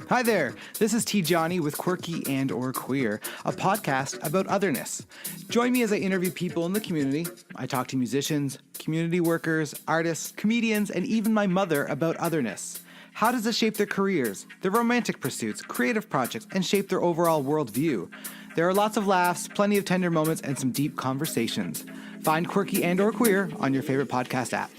Hi there, this is T. Johnny with Quirky and or Queer, a podcast about otherness. Join me as I interview people in the community. I talk to musicians, community workers, artists, comedians, and even my mother about otherness. How does it shape their careers, their romantic pursuits, creative projects, and shape their overall worldview? There are lots of laughs, plenty of tender moments, and some deep conversations. Find Quirky and or Queer on your favorite podcast app.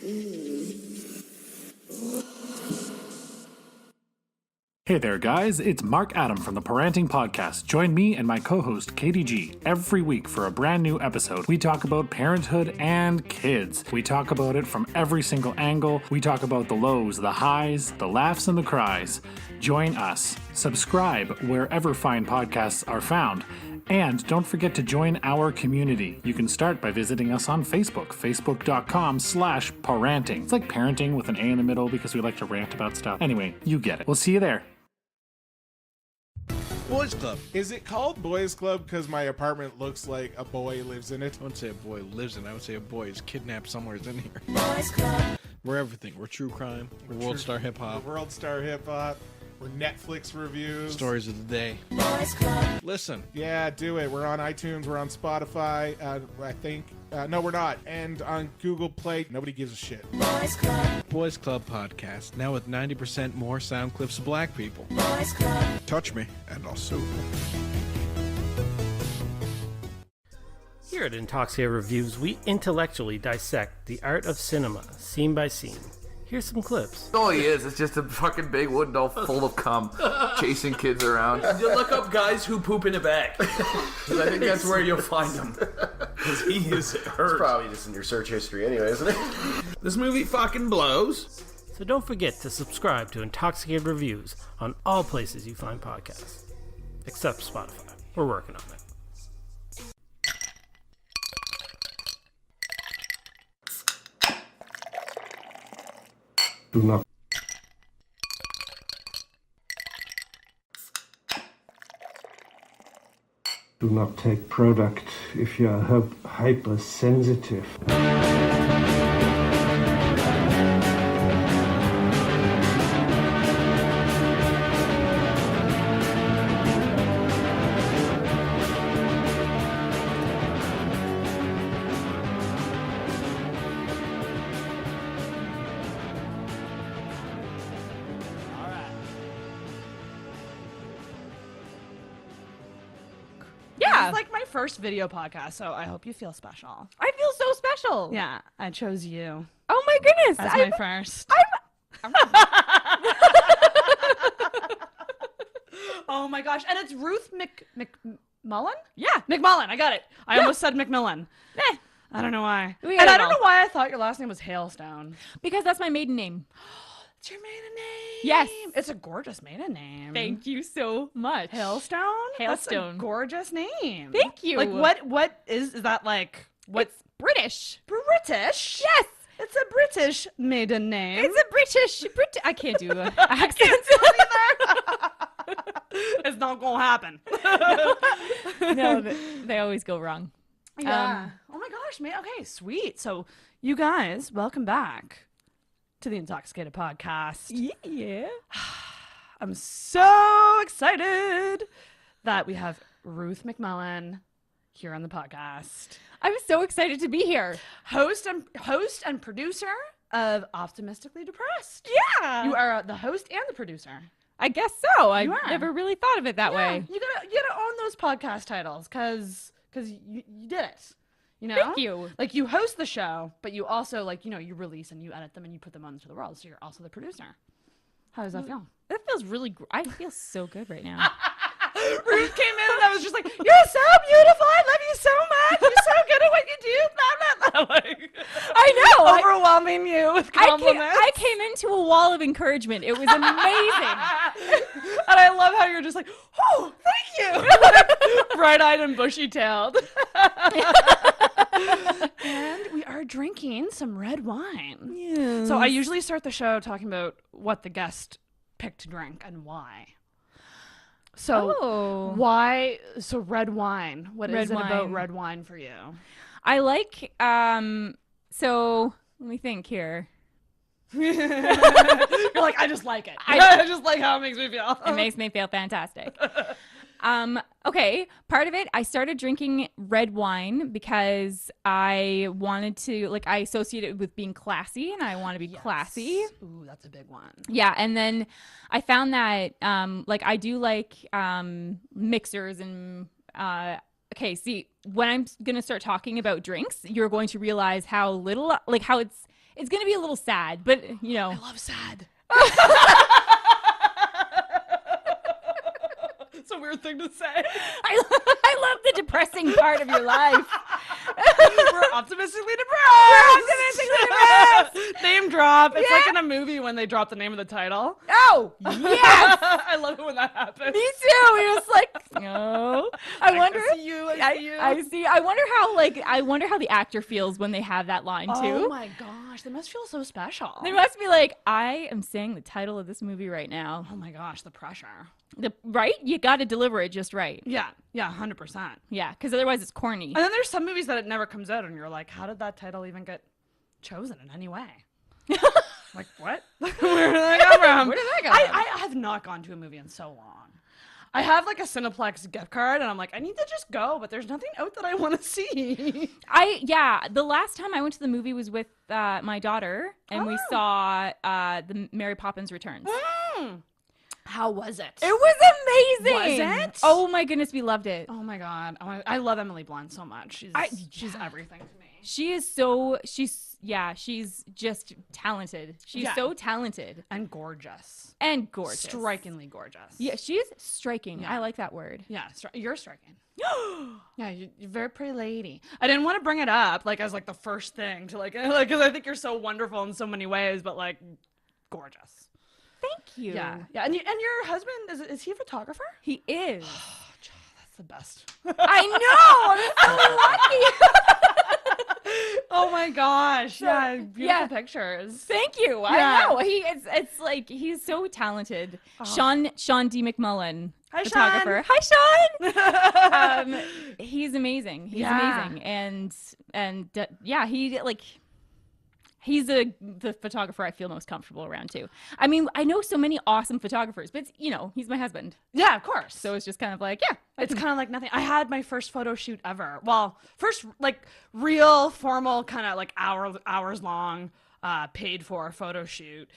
Hey there, guys. It's Mark Adam from the Parenting Podcast. Join me and my co-host, Katie G, every week for a brand new episode. We talk about parenthood and kids. We talk about it from every single angle. We talk about the lows, the highs, the laughs, and the cries. Join us. Subscribe wherever fine podcasts are found. And don't forget to join our community. You can start by visiting us on Facebook, facebook.com/parenting. It's like parenting with an A in the middle because we like to rant about stuff. Anyway, you get it. We'll see you there. Boys Club. Is it called Boys Club because my apartment looks like a boy lives in it? I wouldn't say a boy lives in it. I would say a boy is kidnapped somewhere in here. Boys Club. We're everything. We're true crime. We're World Star Hip Hop. World Star Hip Hop. We're Netflix reviews. Stories of the day. Boys Club. Listen. Yeah, do it. We're on iTunes. We're on Spotify. I think. No, we're not. And on Google Play. Nobody gives a shit. Boys Club. Boys Club Podcast. Now with 90% more sound clips of black people. Boys Club. Touch me, and I'll sue. Here at Intoxicated Reviews, we intellectually dissect the art of cinema, scene by scene. Here's some clips. All he is just a fucking big wooden doll full of cum, chasing kids around. You look up guys who poop in a bag. Because I think that's where you'll find him. Because he is hurt. It's probably just in your search history anyway, isn't it? This movie fucking blows. So don't forget to subscribe to Intoxicated Reviews on all places you find podcasts. Except Spotify. We're working on it. Do not take product if you are hypersensitive. Yeah. It's like my first video podcast, so I hope you feel special. I feel so special. Yeah, I chose you. Oh my goodness. As my first. Oh my gosh. And it's Ruth McMullen? Yeah. McMullen. I got it. I almost said McMillan. I don't know why. And I don't know why I thought your last name was Hailstone. Because that's my maiden name. It's your maiden name. Yes. It's a gorgeous maiden name. Thank you so much. Hailstone? That's a gorgeous name. Thank you. Like what is that like? What? It's British. British? Yes. It's a British maiden name. It's a British. I can't do accents. It's not gonna happen. No, they always go wrong. Yeah. Oh my gosh, man. Okay, sweet. So you guys, welcome back to the Intoxicated Podcast. Yeah. I'm so excited that we have Ruth McMullen here on the podcast. I'm so excited to be here. Host and producer of Optimistically Depressed. Yeah. You are the host and the producer. I guess so. I never really thought of it that way. You gotta own those podcast titles because you did it. You know? Thank you. Like, you host the show, but you also, like, you know, you release and you edit them and you put them onto the world. So you're also the producer. How does that feel? That feels really I feel so good right now. Ruth came in and I was just like, you're so beautiful. I love you so much. You're so good at what you do. Blah, blah, blah. Like, I know. Overwhelming you with compliments. I came into a wall of encouragement. It was amazing. And I love how you're just like, oh, thank you. Bright-eyed and bushy-tailed. And we are drinking some red wine. Yes. So I usually start the show talking about what the guest picked to drink and why. So why? So red wine. What is it about red wine for you? I like. So let me think here. You're like, I just like it. I just like how it makes me feel. It makes me feel fantastic. Okay, part of it, I started drinking red wine because I wanted to, like, I associate it with being classy, and I want to be classy. Ooh, that's a big one. Yeah, and then I found that, like, I do like mixers and, okay, see, when I'm going to start talking about drinks, you're going to realize how little, like, how it's going to be a little sad, but, you know. I love sad. It's a weird thing to say. I love the depressing part of your life. We're optimistically depressed. Name drop. It's like in a movie when they drop the name of the title. Oh, yes. I love it when that happens. Me too. It was like, no. I wonder. I see you. I see. I wonder how the actor feels when they have that line too. Oh my gosh, they must feel so special. They must be like, I am saying the title of this movie right now. Oh my gosh, the pressure. Right? You got to deliver it just right. Yeah, 100%. Yeah, because otherwise it's corny. And then there's some movies that it never comes out, and you're like, how did that title even get chosen in any way? Like, what? Where did that come from? Where did that come from? I have not gone to a movie in so long. I have like a Cineplex gift card, and I'm like, I need to just go, but there's nothing out that I want to see. The last time I went to the movie was with my daughter, and we saw the Mary Poppins Returns. How was it? It was amazing. Was it? Oh my goodness, we loved it. Oh my god, I love Emily Blunt so much. She's everything to me. She's just talented. She's so talented and gorgeous. Strikingly gorgeous. Yeah, she's striking. Yeah. I like that word. Yeah, you're striking. Yeah, you're a very pretty lady. I didn't want to bring it up like as like the first thing to like because I think you're so wonderful in so many ways, but like gorgeous. Thank you. Yeah. And your husband is he a photographer? He is. Oh, that's the best. I know. I'm so lucky. Oh my gosh. Yeah, beautiful pictures. Thank you. Yeah. I know. It's like he's so talented. Oh. Sean D. McMullen. Hi, photographer. Sean. Hi, Sean. He's amazing. He's amazing. And he like he's the photographer I feel most comfortable around too. I mean, I know so many awesome photographers, but he's my husband. Yeah, of course. So it's just kind of like, it's kind of like nothing. I had my first photo shoot ever. Well, first like real formal kind of like hours long paid for photo shoot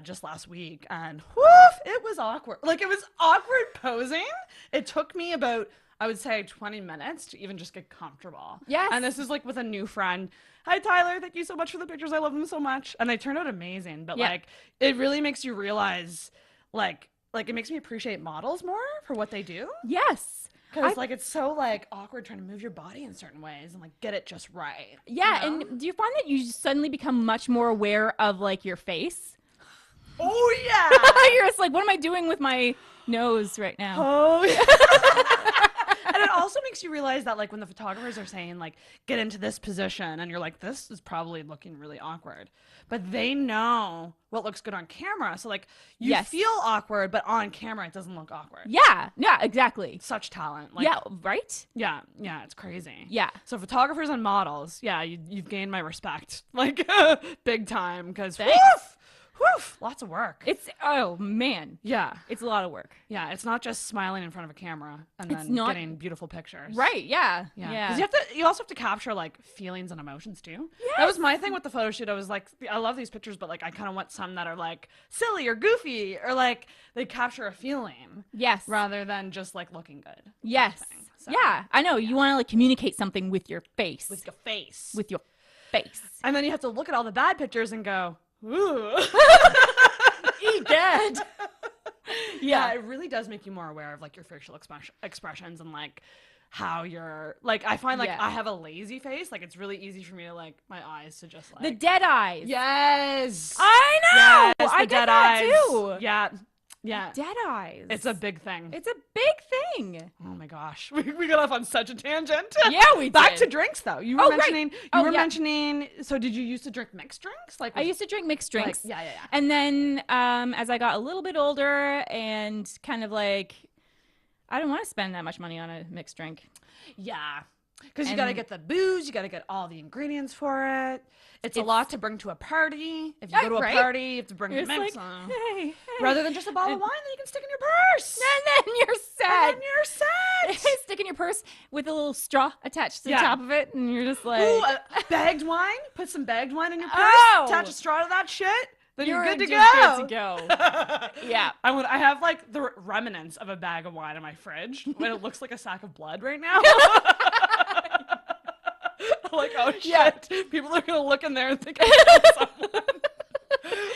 just last week, and woof, it was awkward. Like it was awkward posing. It took me about, I would say, 20 minutes to even just get comfortable. Yes. And this is like with a new friend. Hi, Tyler. Thank you so much for the pictures. I love them so much. And they turned out amazing. But like, it really makes you realize, like it makes me appreciate models more for what they do. Yes. Because like it's so like awkward trying to move your body in certain ways and like get it just right. Yeah. You know? And do you find that you suddenly become much more aware of like your face? Oh yeah. You're just like, what am I doing with my nose right now? Oh yeah. And it also makes you realize that like when the photographers are saying like get into this position and you're like this is probably looking really awkward, but they know what looks good on camera, so like you feel awkward but on camera it doesn't look awkward. Yeah exactly. Such talent. Like, yeah, right. Yeah it's crazy. Yeah, so photographers and models, you've gained my respect like big time, because woof, lots of work. It's, oh man. Yeah. It's a lot of work. Yeah, it's not just smiling in front of a camera and then getting beautiful pictures. Right, yeah. Yeah. Because you also have to capture like feelings and emotions too. Yes. That was my thing with the photo shoot. I was like, I love these pictures, but like I kind of want some that are like silly or goofy or like they capture a feeling. Yes. Rather than just like looking good. Yes. So, yeah, I know. You want to like communicate something with your face. With your face. With your face. And then you have to look at all the bad pictures and go, ooh. Dead. Yeah, it really does make you more aware of like your facial expressions and like how you're like, I find like I have a lazy face, like it's really easy for me to like my eyes to just like the dead eyes. Yes, I know. Yes, I the dead did that eyes too. Yeah, dead eyes. It's a big thing. It's a big thing. Oh my gosh, we got off on such a tangent. Yeah, we back did. to drinks though. You were mentioning. Right. You were mentioning. So did you used to drink mixed drinks? Like I used to drink mixed drinks. Like, yeah. And then as I got a little bit older and kind of like, I don't want to spend that much money on a mixed drink. Yeah. Because you got to get the booze, you got to get all the ingredients for it. It's a lot to bring to a party. If you go to a party, you have to bring the mix on. Hey. Rather than just a bottle of wine that you can stick in your purse. And then you're set. And then you're set. Stick in your purse with a little straw attached to the top of it, and you're just like... Ooh, bagged wine? Put some bagged wine in your purse, attach a straw to that shit, then you're good to go. Good to go. Yeah. I have like the remnants of a bag of wine in my fridge when it looks like a sack of blood right now. Like, oh shit, people are gonna look in there and think I killed someone.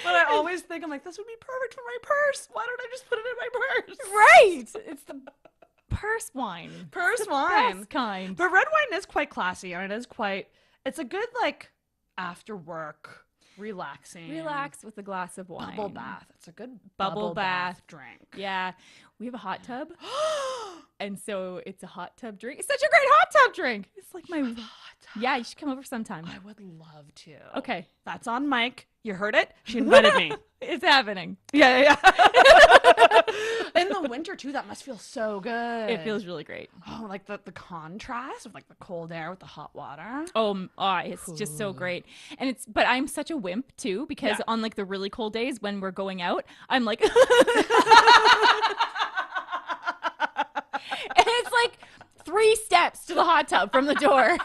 But I always think, I'm like, this would be perfect for my purse. Why don't I just put it in my purse? Right. It's the purse wine. Purse It's wine. The best kind. But red wine is quite classy, and it's a good, like, after work, relaxing. Relax with a glass of wine. Bubble bath. It's a good bubble bath drink. Yeah. We have a hot tub. And so it's a hot tub drink. It's such a great hot tub drink. It's like my... Yeah, you should come over sometime. I would love to. Okay. That's on mic. You heard it? She invited me. It's happening. Yeah. In the winter, too, that must feel so good. It feels really great. Oh, like the contrast of like the cold air with the hot water. It's just so great. And but I'm such a wimp too, because on like the really cold days when we're going out, I'm like, and it's like 3 steps to the hot tub from the door.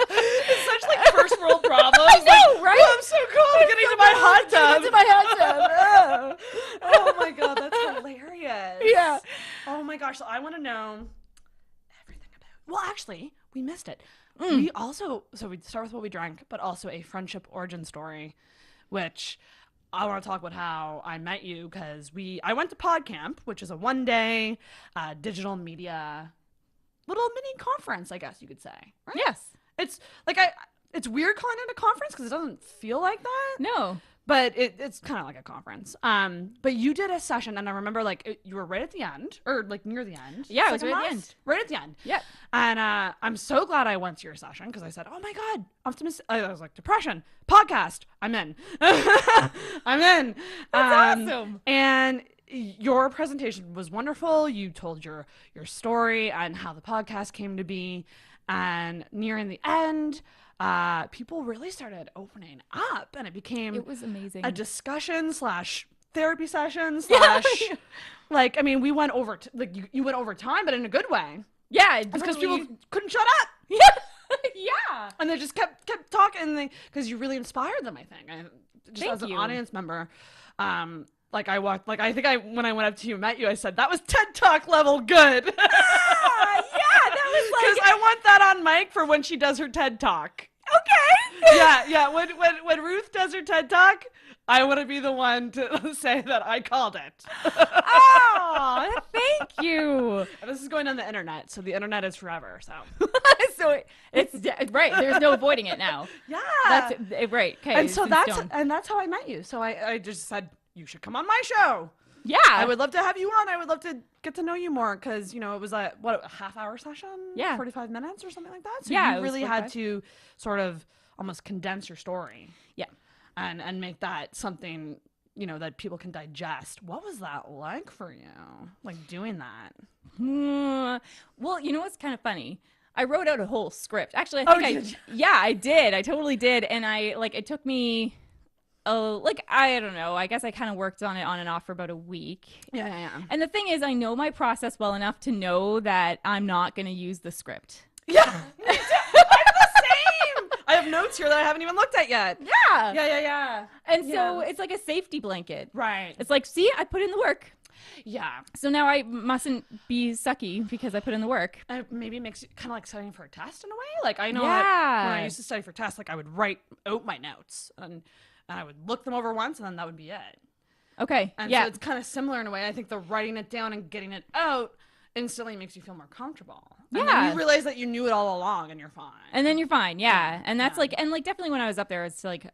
It's such like first world problems. I know, right? Oh, I'm so cold getting to my hot tub. To my hot tub. Oh my god, that's hilarious. Yeah. Oh my gosh, so I want to know everything about. Well, actually, we missed it. We also we start with what we drank, but also a friendship origin story, which I want to talk about how I met you because I went to PodCamp, which is a 1-day digital media little mini conference, I guess you could say. Right? Yes. It's like it's weird calling it a conference because it doesn't feel like that. No. But it's kind of like a conference. But you did a session, and I remember like you were right at the end, or like near the end. Yeah, it was right at the end. Right at the end. Yep. And I'm so glad I went to your session because I said, "Oh my god, I was like, depression podcast. I'm in. I'm in." That's awesome. And your presentation was wonderful. You told your story and how the podcast came to be, and nearing the end, people really started opening up, and it was amazing. A discussion / therapy session / like, I mean, we went over you went over time, but in a good way. Yeah, it's because people couldn't shut up. Yeah, and they just kept talking, because you really inspired them. I think, as an audience member, like I walked, like I think when I went up to you and met you, I said that was TED Talk level good. Yeah, that was like, because I want that on mic for when she does her TED Talk. Okay. Yeah. When Ruth does her TED Talk, I want to be the one to say that I called it. Oh, thank you. And this is going on the internet, so the internet is forever. So, so it's right. There's no avoiding it now. Yeah, that's right. Okay, and so that's how I met you. So I just said you should come on my show. Yeah, I would love to have you on. I would love to get to know you more because it was a half-hour session. Yeah, 45 minutes or something like that. So yeah, you really had to sort of almost condense your story. Yeah, and make that something that people can digest. What was that like for you? Like doing that? Well, what's kind of funny? I wrote out a whole script. Actually, I did. I totally did. And it took me, I don't know. I guess I kind of worked on it on and off for about a week. Yeah. And the thing is, I know my process well enough to know that I'm not going to use the script. Yeah. Me too. I'm the same. I have notes here that I haven't even looked at yet. Yeah. And so it's like a safety blanket. Right. It's like, see, I put in the work. Yeah. So now I mustn't be sucky because I put in the work. And it maybe makes it kind of like studying for a test in a way. Like I know when I used to study for tests, like I would write out my notes and I would look them over once and then that would be it. Okay. And so it's kind of similar in a way. I think the writing it down and getting it out instantly makes you feel more comfortable. Yeah. And then you realize that you knew it all along and you're fine. And then you're fine. Yeah. And that's definitely when I was up there, it's like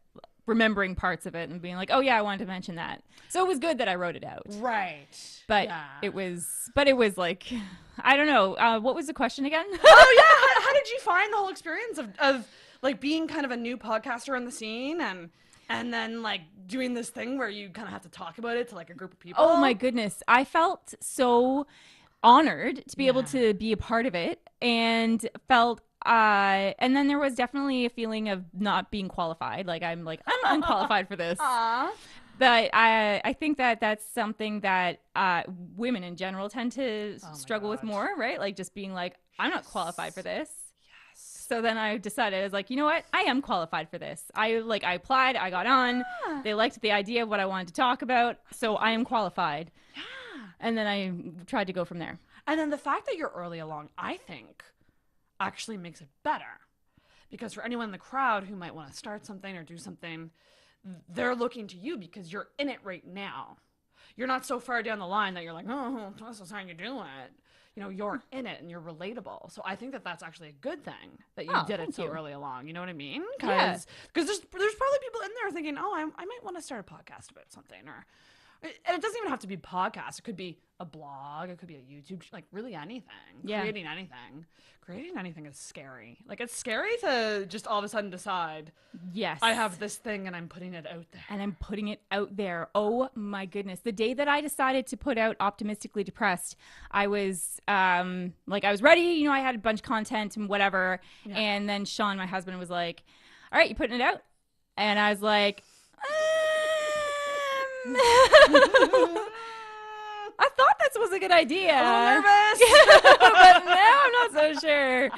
remembering parts of it and being like, oh yeah, I wanted to mention that. So it was good that I wrote it out. Right. But it was like, I don't know. What was the question again? Oh yeah. How did you find the whole experience of like being kind of a new podcaster on the scene and then like doing this thing where you kind of have to talk about it to like a group of people? Oh my goodness. I felt so honored to be able to be a part of it and felt and then there was definitely a feeling of not being qualified. I'm unqualified for this. Aww. But I think that that's something that women in general tend to struggle with more, right? Like just being like, I'm not qualified for this. Yes. So then I decided, I was like, you know what? I am qualified for this. I applied, I got on. Yeah. They liked the idea of what I wanted to talk about. So I am qualified. Yeah. And then I tried to go from there. And then the fact that you're early along, I think, actually makes it better. Because for anyone in the crowd who might want to start something or do something, they're looking to you because you're in it right now. You're not so far down the line that you're like, oh, this is how you do it. You know, you're in it and you're relatable. So I think that that's actually a good thing that you did it so early along. You know what I mean? Because there's probably people in there thinking, oh, I might want to start a podcast about something. And it doesn't even have to be a podcast. It could be a blog. It could be a YouTube, like really anything. Yeah. Creating anything. Creating anything is scary. Like it's scary to just all of a sudden decide, yes, I have this thing and I'm putting it out there. And I'm putting it out there. Oh my goodness. The day that I decided to put out Optimistically Depressed, I was I was ready. You know, I had a bunch of content and whatever. Yeah. And then Sean, my husband, was like, all right, you putting it out? And I was like, I thought this was a good idea. A little nervous. But now I'm not so sure.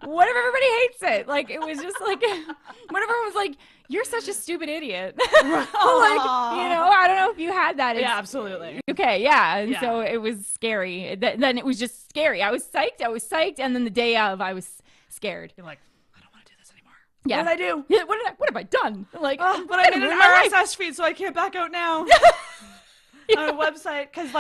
What if everybody hates it? Like, it was just like, what if everyone was like, you're such a stupid idiot. I don't know if you had that. Yeah, absolutely. Okay, yeah. And so it was scary. Then it was just scary. I was psyched. And then the day of, I was scared. You're like, I don't want to do this anymore. Yeah. What did I do? Yeah, what have I done? Like, but I made an RSS feed, so I can't back out now. On a website, because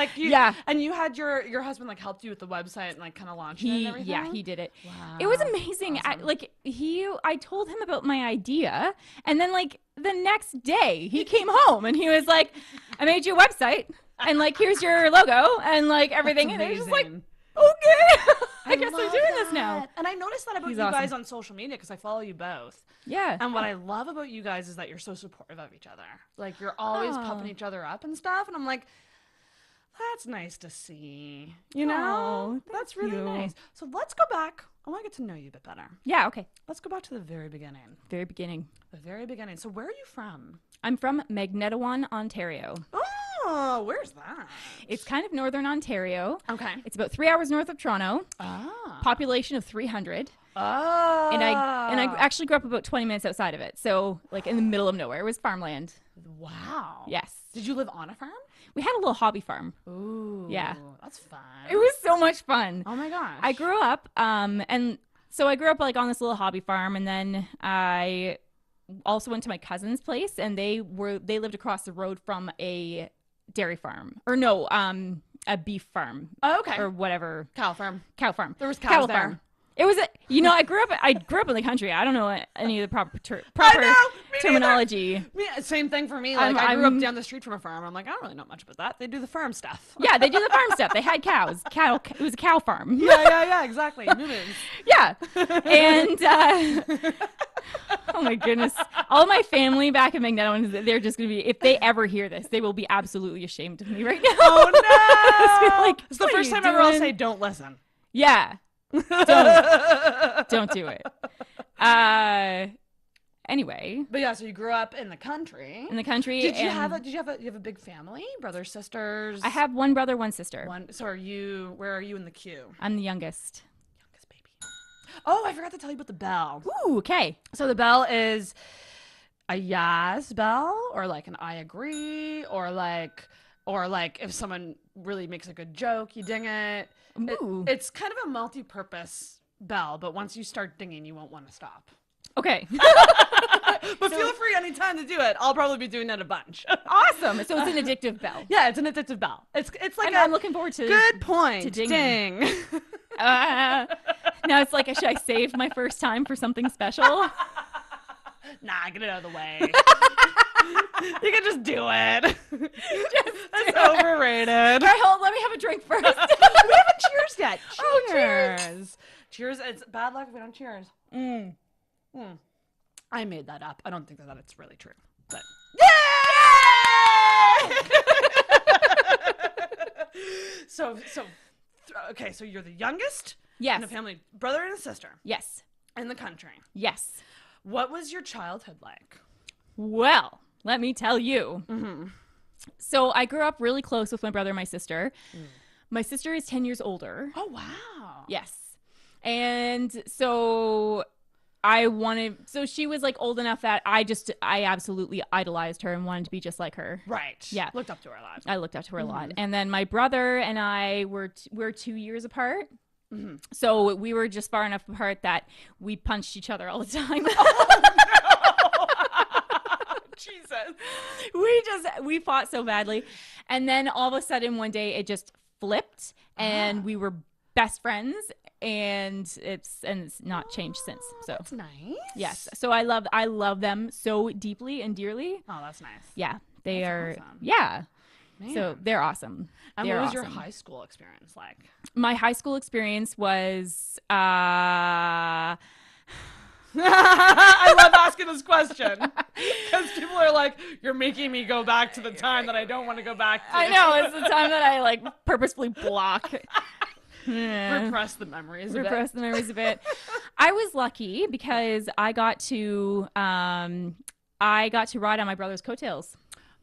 and you had your husband helped you with the website and kind of launched it and everything. Yeah, he did it. Wow. It was amazing. Awesome. I told him about my idea, and then the next day he came home and he was like, I made you a website and here's your logo and everything. And it was just like, okay, I guess I'm doing this now. And I noticed that about you guys on social media because I follow you both. Yeah. And what I love about you guys is that you're so supportive of each other. Like you're always pumping each other up and stuff. And I'm like, that's nice to see. You know, that's really nice. So let's go back. I want to get to know you a bit better. Yeah. Okay. Let's go back to the very beginning. Very beginning. The very beginning. So where are you from? I'm from Magnetawan, Ontario. Oh, where's that? It's kind of northern Ontario. Okay. It's about 3 hours north of Toronto. Population of 300. And I actually grew up about 20 minutes outside of it. So in the middle of nowhere. It was farmland. Wow. Yes. Did you live on a farm? We had a little hobby farm. Ooh. Yeah. That's fun. It was so much fun. Oh my gosh. I grew up and so I grew up on this little hobby farm, and then I also went to my cousin's place, and they lived across the road from a dairy farm. Or no, a beef farm. Oh, okay. Or whatever. Cow farm. There was cows cattle there. Farm. It was I grew up in the country. I don't know any of the proper terminology. Same thing for me. I grew up down the street from a farm. I'm like, I don't really know much about that. They do the farm stuff. Yeah, they do the farm stuff. They had cows. Cattle. It was a cow farm. Yeah, exactly. Yeah. And oh my goodness. All of my family back in Magnetawan, they're just going to be, if they ever hear this, they will be absolutely ashamed of me right now. Oh no. It's the first time ever I'll say don't listen. Yeah. Don't do it. Anyway. But yeah, so you grew up in the country. Did you have a big family? Brothers, sisters? I have one brother, one sister. So where are you in the queue? I'm the youngest. Youngest baby. Oh, I forgot to tell you about the bell. Ooh, okay. So the bell is a yes bell, or an I agree, or if someone really makes a good joke, you ding it. It's kind of a multi-purpose bell, but once you start dinging, you won't want to stop. Okay. But feel free anytime to do it. I'll probably be doing that a bunch. Awesome. So it's an addictive bell. Yeah, it's an addictive bell. It's I'm looking forward to good point. To ding. Now it's should I save my first time for something special? Nah, get it out of the way. You can just do it. That's overrated. All right, hold on, let me have a drink first. We haven't cheers yet. Cheers. Oh, cheers. Cheers. It's bad luck if we don't cheers. I made that up. I don't think that it's really true. But So you're the youngest? Yes. In a family, brother and a sister? Yes. In the country. Yes. What was your childhood like? Well, let me tell you. So I grew up really close with my brother and my sister. My sister is 10 years older. Oh, wow. Yes. And so she was like old enough that I absolutely idolized her and wanted to be just like her. Right. Yeah. Looked up to her a lot. I looked up to her a lot. And then my brother and I we're 2 years apart. So we were just far enough apart that we punched each other all the time. Jesus. We fought so badly. And then all of a sudden one day it just flipped and we were best friends, and it's not changed since. So that's nice. Yes. So I love them so deeply and dearly. Oh, that's nice. Yeah. They are awesome. Yeah. Man. So they're awesome. And they're what was awesome. your high school experience like? My high school experience was I love asking this question because people are like, you're making me go back to the time that I don't want to go back to. I know, it's the time that I like purposefully block. Repress the memories a bit. I was lucky because I got to ride on my brother's coattails.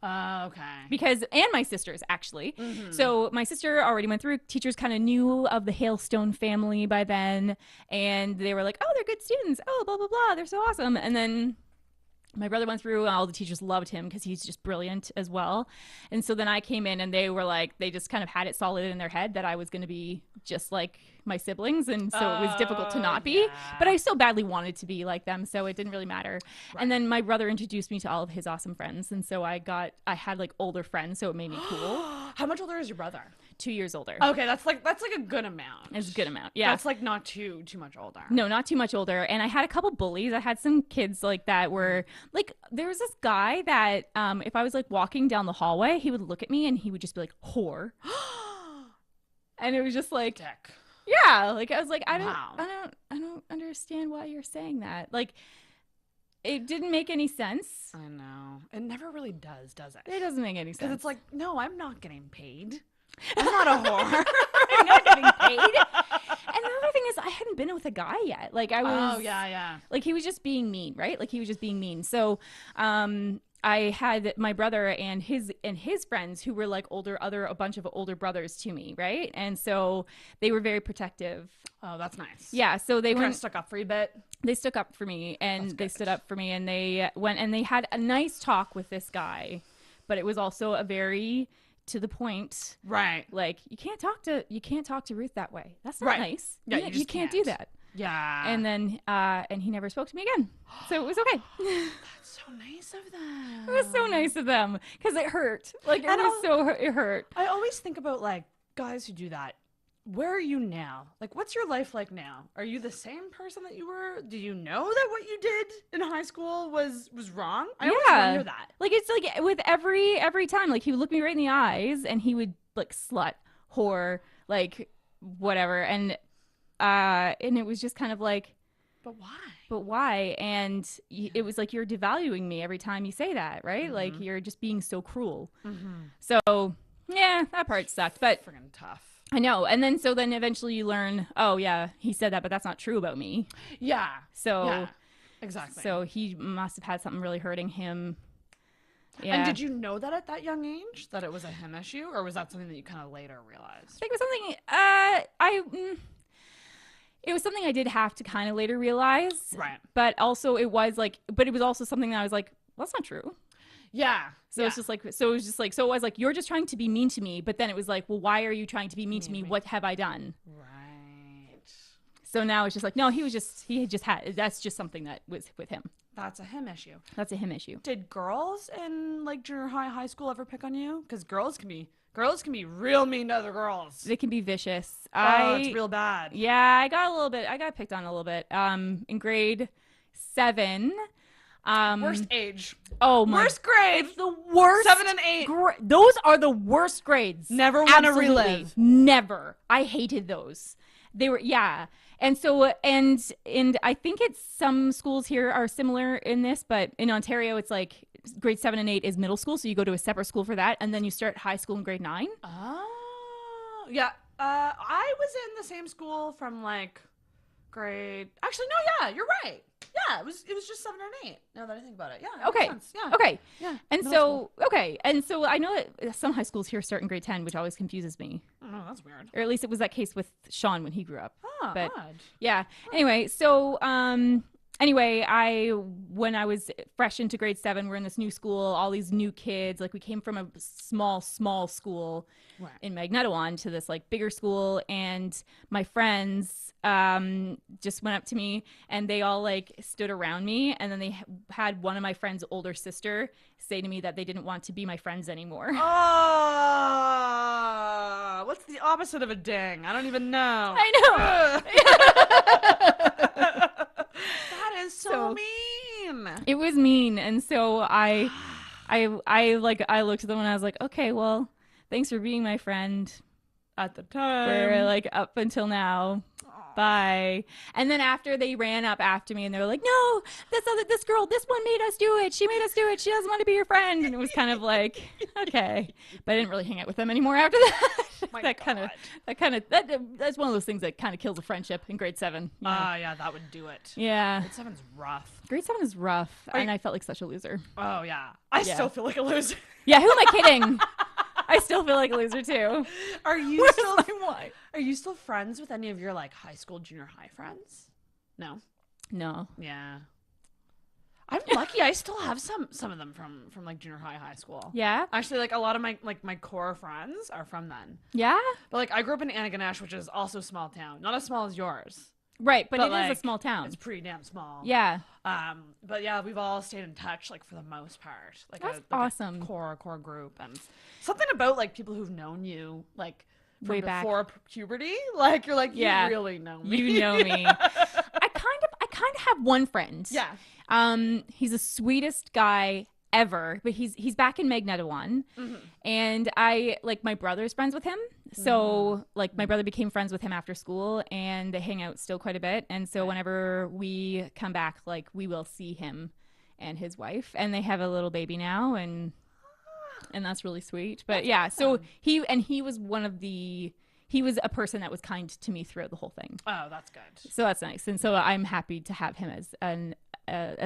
Okay. And my sister's actually. So my sister already went through. Teachers kind of knew of the Hailstone family by then, and they were like, "Oh, they're good students. Oh, blah blah blah. They're so awesome." And then my brother went through, and all the teachers loved him because he's just brilliant as well. And so then I came in, and they were like, they just kind of had it solid in their head that I was going to be just like my siblings, and so it was difficult to not be. But I so badly wanted to be like them, so it didn't really matter. Right. And then my brother introduced me to all of his awesome friends, and so I had like older friends, so it made me cool. How much older is your brother? 2 years older. Okay, that's like a good amount. It's a good amount. Yeah, that's like not too much older. No, not too much older. And I had a couple bullies. I had some kids like that were like, there was this guy that if I was like walking down the hallway, he would look at me and he would just be like, whore. And it was just like, dick. Yeah, like I was like, I Wow. don't understand why you're saying that. Like, it didn't make any sense. I know. It never really does it? It doesn't make any sense. Because it's like, no, I'm not getting paid. I'm not a whore. I'm not getting paid. And the other thing is, I hadn't been with a guy yet. Like I was. Oh yeah. Like he was just being mean, right? Like he was just being mean. So, I had my brother and his friends who were like a bunch of older brothers to me, right? And so they were very protective. Oh, that's nice. Yeah, so they kind of stuck up for you a bit. They stuck up for me, and they stood up for me, and they went and they had a nice talk with this guy, but it was also a very to the point, right? Like you can't talk to Ruth that way. That's not right. Nice. Yeah, you can't do that. Yeah. And then and he never spoke to me again. So it was okay. That's so nice of them. It was so nice of them because it hurt. Like it hurt. I always think about like guys who do that. Where are you now? Like, what's your life like now? Are you the same person that you were? Do you know that what you did in high school was wrong? I always wonder that. Like it's like with every time, like he would look me right in the eyes and he would like slut, whore, like whatever, and it was just kind of like, but why? But why? And it was like you're devaluing me every time you say that, right? Like you're just being so cruel. So yeah, that part sucked, but freaking tough. I know. And then then eventually you learn, oh yeah, he said that, but that's not true about me. Yeah. So yeah, exactly. So he must have had something really hurting him. Yeah. And did you know that at that young age that it was a him issue, or was that something that you kind of later realized? I think it was something it was something I did have to kind of later realize. Right. But also it was also something that I was like, well, that's not true. Yeah. So it's just like, so it was like, you're just trying to be mean to me. But then it was like, well, why are you trying to be mean to me? What have I done? Right. So now it's just like, no, that's just something that was with him. That's a him issue. That's a him issue. Did girls in like junior high school ever pick on you? Because girls can be real mean to other girls. They can be vicious. It's real bad. Yeah, I got picked on a little bit. In grade 7. Worst age. Oh my. Worst grade. It's the worst. 7 and 8. Those are the worst grades. Never want to relive. Never. I hated those. They were, yeah. And so, and I think some schools here are similar in this, but in Ontario, it's like grade 7 and 8 is middle school. So you go to a separate school for that. And then you start high school in grade 9. Oh, yeah. I was in the same school from like grade. Actually, no, yeah, you're right. Yeah, it was just 7 and 8. Now that I think about it, yeah. Okay. Makes sense. Yeah. Okay. Yeah. And so, okay. And so I know that some high schools here start in grade 10, which always confuses me. Oh, that's weird. Or at least it was that case with Sean when he grew up. Oh, but odd. yeah. Anyway, so when I was fresh into grade 7, we're in this new school, all these new kids. Like we came from a small school in Magnetawan to this like bigger school, and my friends just went up to me and they all like stood around me, and then they had one of my friend's older sister say to me that they didn't want to be my friends anymore. Oh, what's the opposite of a ding? I don't even know. I know. That is so mean. It was mean. And so I looked at them and I was like, okay, well, thanks for being my friend at the time. We're like up until now. Bye. And then after they ran up after me and they were like, no, this girl, this one made us do it. She made us do it. She doesn't want to be your friend. And it was kind of like, okay. But I didn't really hang out with them anymore after that. That's one of those things that kind of kills a friendship in grade 7. Yeah, that would do it. Yeah. Grade 7's rough. Grade 7 is rough. And I felt like such a loser. Oh, yeah. I still feel like a loser. Yeah, who am I kidding? I still feel like a loser too. Are you still friends with any of your like high school, junior high friends? No. Yeah. I'm lucky. I still have some of them from like junior high school. Yeah. Actually, like a lot of my core friends are from then. Yeah. But like I grew up in Antigonish, which is also a small town, not as small as yours. Right, but it like, is a small town. It's pretty damn small. Yeah. But yeah, we've all stayed in touch, like for the most part. Like that's like awesome. A core group, and something about like people who've known you like from way back before puberty. Like you're like, you really know me. You know me. I kind of have one friend. Yeah. He's the sweetest guy ever, but he's back in Magnetawan, and my brother's friends with him. So like my brother became friends with him after school, and they hang out still quite a bit. And so whenever we come back, like we will see him and his wife, and they have a little baby now, and that's really sweet. But yeah, so he was he was a person that was kind to me throughout the whole thing. Oh, that's good. So that's nice, and so I'm happy to have him as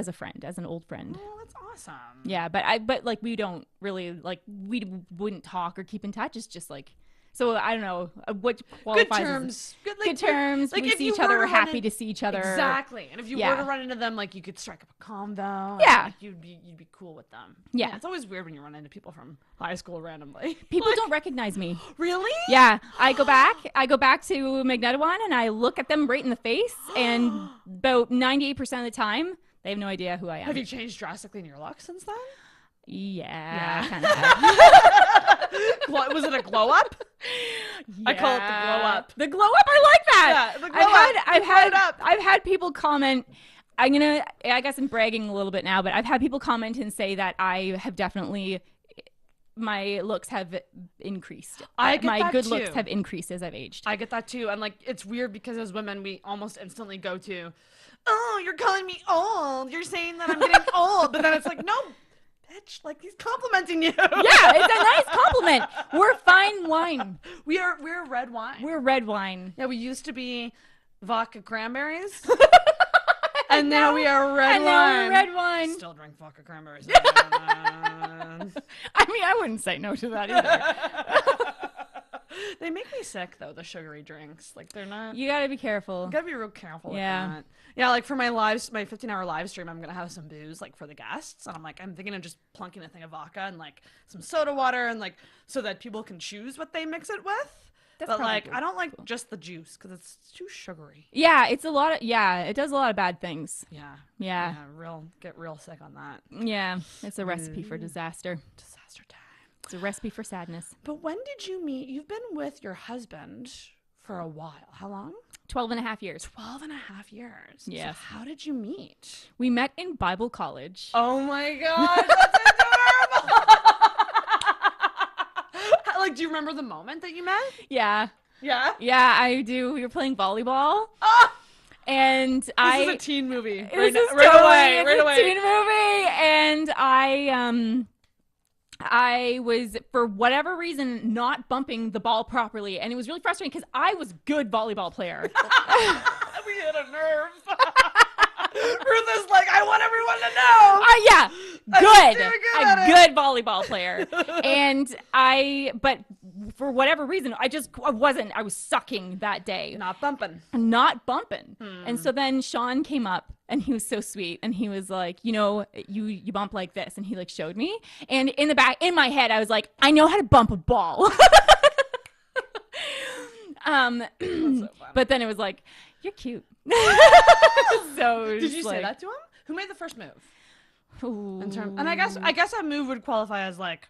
a friend, as an old friend. Oh, that's awesome. Yeah, but like we don't really like we wouldn't talk or keep in touch. It's just like, so I don't know what qualifies. Good terms. Good terms. Like we see each other. We're happy to see each other. Exactly. And if you were to run into them, like you could strike up a convo. Yeah. Like, you'd be cool with them. Yeah. It's always weird when you run into people from high school randomly. People don't recognize me. Really? Yeah. I go back to Magnetawan and I look at them right in the face, and about 98% of the time they have no idea who I am. Have you changed drastically in your look since then? Yeah. Kind of. Was it a glow up? Yeah. I call it the glow up. The glow up. I like that. Yeah, the glow up. I've had people comment. I guess I'm bragging a little bit now, but I've had people comment and say that I have definitely, my looks have increased. I get my that good too. looks have increased as I've aged. I get that too. And like, it's weird because as women, we almost instantly go to, oh, you're calling me old. You're saying that I'm getting old. But then it's like, no, bitch, like he's complimenting you. Yeah, it's a nice compliment. We're fine wine. We're red wine. We're red wine. Yeah, we used to be vodka cranberries. And now we are red wine. Now we're red wine. Still drink vodka cranberries. I mean, I wouldn't say no to that either. They make me sick though, the sugary drinks. Like they're not. You gotta be careful. You gotta be real careful with that. Yeah, like for my 15-hour live stream, I'm gonna have some booze like for the guests, and I'm thinking of just plunking a thing of vodka and like some soda water, and like so that people can choose what they mix it with. But like, I don't like just the juice because it's too sugary. Yeah, it's a lot of it does a lot of bad things. Yeah. Get real sick on that. Yeah, it's a recipe for disaster. Disaster time. It's a recipe for sadness. But when did you meet? You've been with your husband for a while. How long? 12 and a half years. 12 and a half years. Yes. So how did you meet? We met in Bible college. Oh my God, that's adorable. Like, do you remember the moment that you met? Yeah. Yeah? Yeah, I do. We were playing volleyball. Ah! And this is a teen movie. Right away. It's a teen movie. And I was, for whatever reason, not bumping the ball properly. And it was really frustrating because I was a good volleyball player. We hit a nerve. Ruth is like, I want everyone to know. Yeah, good. A good volleyball player. But for whatever reason, I was sucking that day. Not bumping. And so then Sean came up and he was so sweet and he was like, you bump like this. And he like showed me. And in my head, I was like, I know how to bump a ball. But then it was like, you're cute. So did you say that to him? Who made the first move? And I guess that move would qualify as like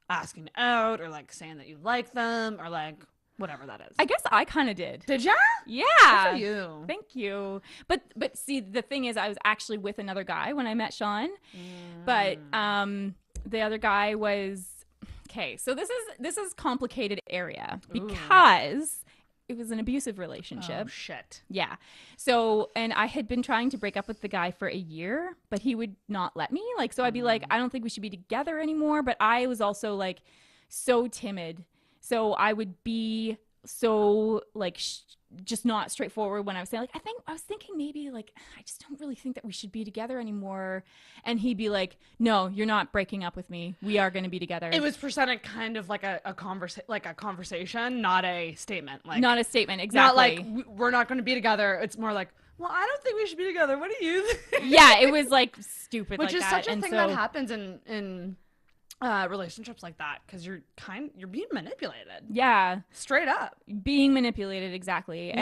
asking out or like saying that you like them or like whatever that is. I guess I kind of did. Did ya? Yeah. Good for you. Thank you. But see, the thing is, I was actually with another guy when I met Sean. But the other guy was okay. So this is complicated area because it was an abusive relationship. Oh shit. Yeah. So, and I had been trying to break up with the guy for a year, but he would not let me. Like, so I'd be like, I don't think we should be together anymore. But I was also like so timid. So I would be so like just not straightforward when I was saying like, I was thinking maybe like, I just don't really think that we should be together anymore. And he'd be like, no, you're not breaking up with me. We are going to be together. It was presented kind of like a conversation, not a statement. Like not a statement. Exactly. Not like we're not going to be together. It's more like, well, I don't think we should be together. What do you think? Yeah. It was like stupid. Which like is that. such a thing that happens in relationships like that because you're being manipulated. Yeah, straight up being manipulated. Exactly. Yeah.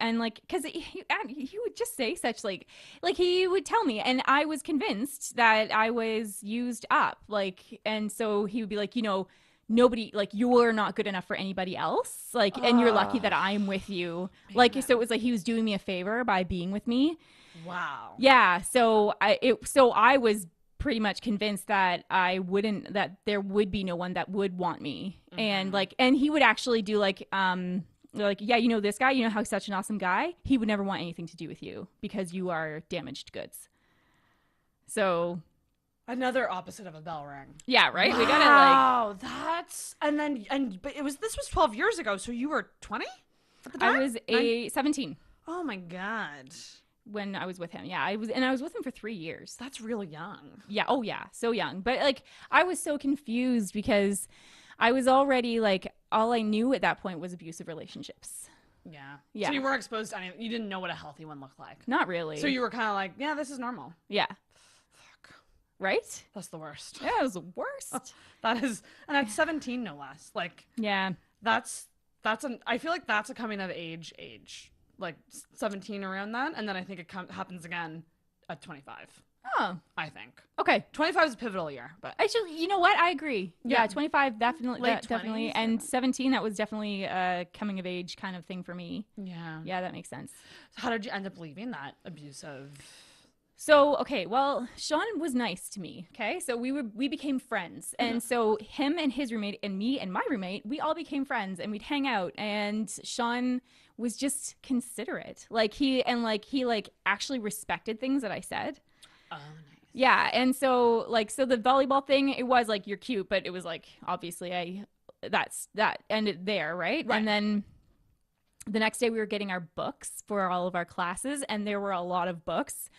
And like because he would just say such like he would tell me, and I was convinced that I was used up. Like, and so he would be like, nobody, like, you're not good enough for anybody else. Like, and you're lucky that I'm with you. Man. Like, so it was like he was doing me a favor by being with me. Wow. Yeah. So I was pretty much convinced that that there would be no one that would want me. And he would actually do like yeah, this guy, how he's such an awesome guy, he would never want anything to do with you because you are damaged goods. So another opposite of a bell ring. Yeah, right. Wow, we gotta that's but this was 12 years ago, so you were 20 at the time? I was 17. Oh my god. When I was with him. Yeah, I was with him for 3 years. That's really young. Yeah. Oh yeah. So young. But like, I was so confused because I was already like, all I knew at that point was abusive relationships. Yeah. Yeah. So you weren't exposed to anything. You didn't know what a healthy one looked like. Not really. So you were kind of like, yeah, this is normal. Yeah. Fuck. Right? That's the worst. Yeah, it was the worst. That is, and at 17, no less. Like, yeah. I feel like that's a coming of age. Like 17 around that, and then I think it happens again at 25. Oh, I think. Okay, 25 is a pivotal year, but actually, you know what? I agree. Yeah, 25 definitely, definitely, and 17 that was definitely a coming of age kind of thing for me. Yeah, that makes sense. So how did you end up leaving that abusive? So, okay, well, Sean was nice to me, okay? So we became friends. And so him and his roommate and me and my roommate, we all became friends and we'd hang out, and Sean was just considerate. Like he actually respected things that I said. Oh, nice. Yeah, and so the volleyball thing, it was like, you're cute, but it was like, obviously that ended there, right? And then the next day we were getting our books for all of our classes, and there were a lot of books.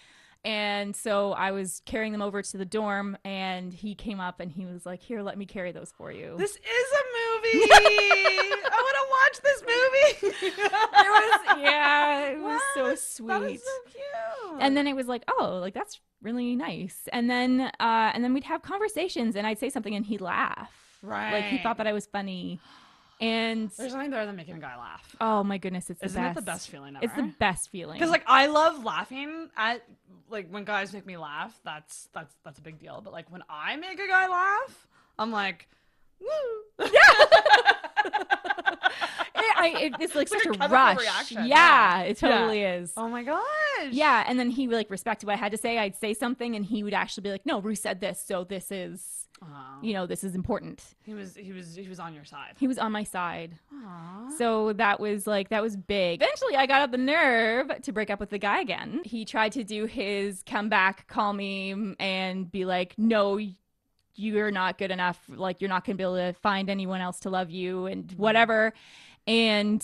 And so I was carrying them over to the dorm, and he came up and he was like, here, let me carry those for you. This is a movie. I want to watch this movie. It was so sweet. That is so cute. And then it was like, oh, like that's really nice. And then we'd have conversations, and I'd say something and he'd laugh. Right. Like he thought that I was funny. And there's nothing better than making a guy laugh. Oh my goodness, it's the best. Isn't it the best feeling ever? It's the best feeling. Because like I love laughing at, like, when guys make me laugh, that's a big deal. But like when I make a guy laugh, I'm like, woo. It's like such a a rush. reaction. Yeah, it totally is. Oh my gosh. Yeah, and then he like respected what I had to say. I'd say something, and he would actually be like, "No, Ruth said this, so this is, this is important." He was on your side. He was on my side. Aww. So that was big. Eventually, I got up the nerve to break up with the guy again. He tried to do his come back, call me, and be like, "No, you're not good enough. Like, you're not going to be able to find anyone else to love you," and whatever. And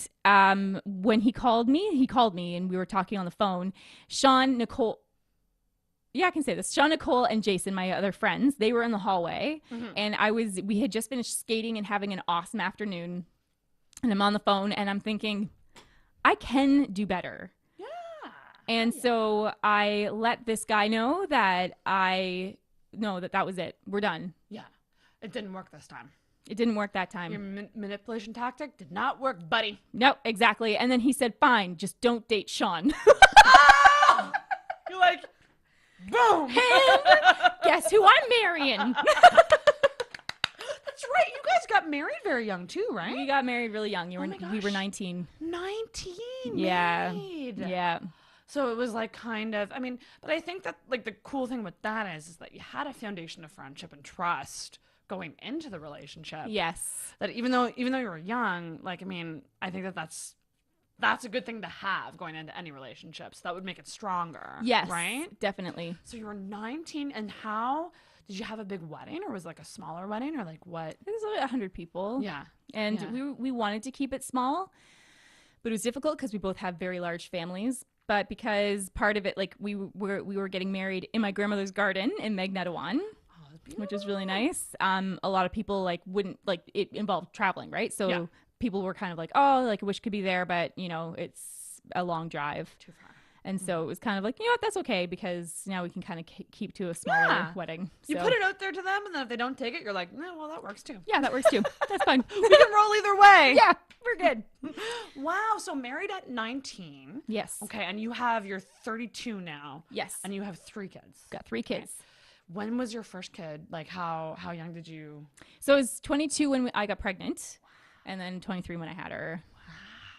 when he called me and we were talking on the phone. Sean, Nicole, I can say this. Sean, Nicole, and Jason, my other friends, they were in the hallway. And we had just finished skating and having an awesome afternoon. And I'm on the phone and I'm thinking, I can do better. Yeah. And so I let this guy know that that was it. We're done. Yeah. It didn't work this time. It didn't work that time. Your manipulation tactic did not work, buddy. No, exactly. And then he said, fine, just don't date Sean. You're like, boom. And guess who I'm marrying? That's right. You guys got married very young too, right? We got married really young. We were 19. 19. Yeah. Married. Yeah. So it was like kind of, but I think that like the cool thing with that is that you had a foundation of friendship and trust going into the relationship. Yes. That even though you were young, like, I think that that's a good thing to have going into any relationships. That would make it stronger. Yes. Right? Definitely. So you were 19, and how did you have a big wedding, or was it like a smaller wedding, or like what? It was about 100 people. Yeah. And we wanted to keep it small, but it was difficult because we both have very large families. But because part of it, like we were getting married in my grandmother's garden in Magnetawan, which was really nice. A lot of people wouldn't it involved traveling, right? So people were kind of like, oh, I wish I could be there, but it's a long drive. Too far. And so it was kind of like, that's okay, because now we can kind of keep to a smaller wedding. You put it out there to them, and then if they don't take it, you're like, no, well, that works too. Yeah, that works too. That's fine. We can roll either way. Yeah, we're good. Wow. So married at 19. Yes. Okay. And you're 32 now. Yes. And you have 3 kids. Got 3 kids. Okay. When was your first kid? Like how young did you? So I was 22 when I got pregnant, and then 23 when I had her.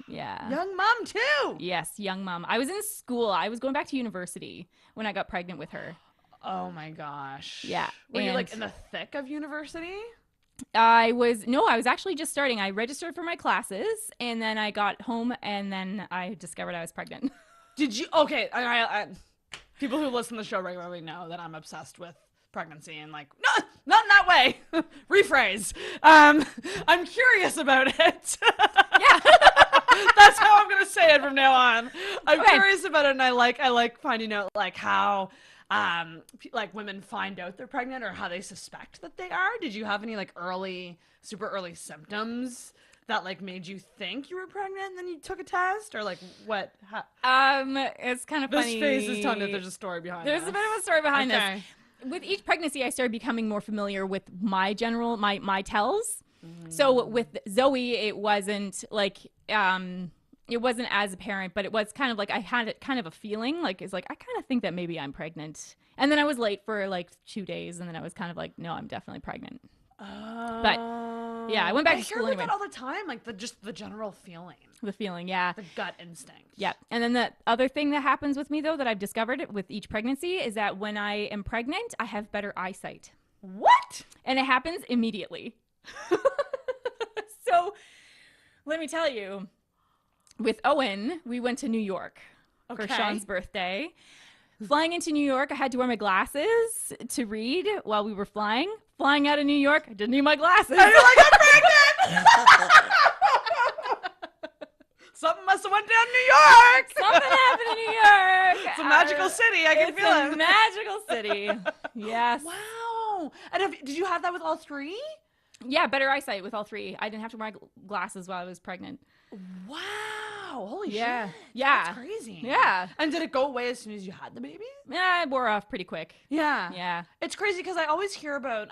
Yeah. Young mom too. Yes, young mom. I was in school. I was going back to university when I got pregnant with her. Oh my gosh. Yeah. Were you in the thick of university? I was actually just starting. I registered for my classes, and then I got home, and then I discovered I was pregnant. Did you? Okay. I people who listen to the show regularly know that I'm obsessed with pregnancy, and no, not in that way. Rephrase. I'm curious about it. Yeah. That's how I'm gonna say it from now on. I'm curious about it, and I like finding out how women find out they're pregnant, or how they suspect that they are. Did you have any super early symptoms that made you think you were pregnant, and then you took a test, or what? It's kind of funny. This face is telling that there's a story behind. There's a bit of a story behind this. With each pregnancy, I started becoming more familiar with my tells. So with Zoe, it wasn't it wasn't as apparent, but it was kind of I had kind of a feeling I kind of think that maybe I'm pregnant. And then I was late for 2 days, and then I was kind of no, I'm definitely pregnant. But yeah, I went back to school anyway. I hear that all the time, just the general feeling. The feeling, yeah. The gut instinct. Yeah. And then the other thing that happens with me, though, that I've discovered with each pregnancy is that when I am pregnant, I have better eyesight. What? And it happens immediately. So let me tell you, with Owen, we went to New York for Sean's birthday. Flying into New York, I had to wear my glasses to read while we were flying. Flying out of New York, I didn't need my glasses. And you're like, I'm pregnant! Something must have went down in New York. Something happened in New York. It's a magical city. I can feel it. It's a magical city. Yes. Wow. And did you have that with all 3? Yeah, better eyesight with all 3. I didn't have to wear glasses while I was pregnant. Wow. Holy shit. Yeah. That's crazy. Yeah. And did it go away as soon as you had the baby? Yeah, it wore off pretty quick. Yeah. Yeah. It's crazy because I always hear about,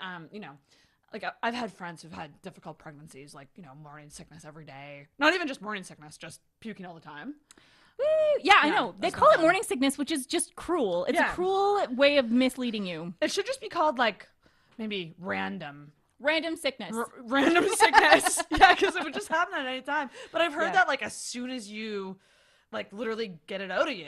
I've had friends who've had difficult pregnancies, morning sickness every day. Not even just morning sickness, just puking all the time. Yeah, I know. They call it morning sickness, which is just cruel. It's a cruel way of misleading you. It should just be called, maybe random sickness. Random sickness. Yeah, because it would just happen at any time. But I've heard that, as soon as you, literally get it out of you,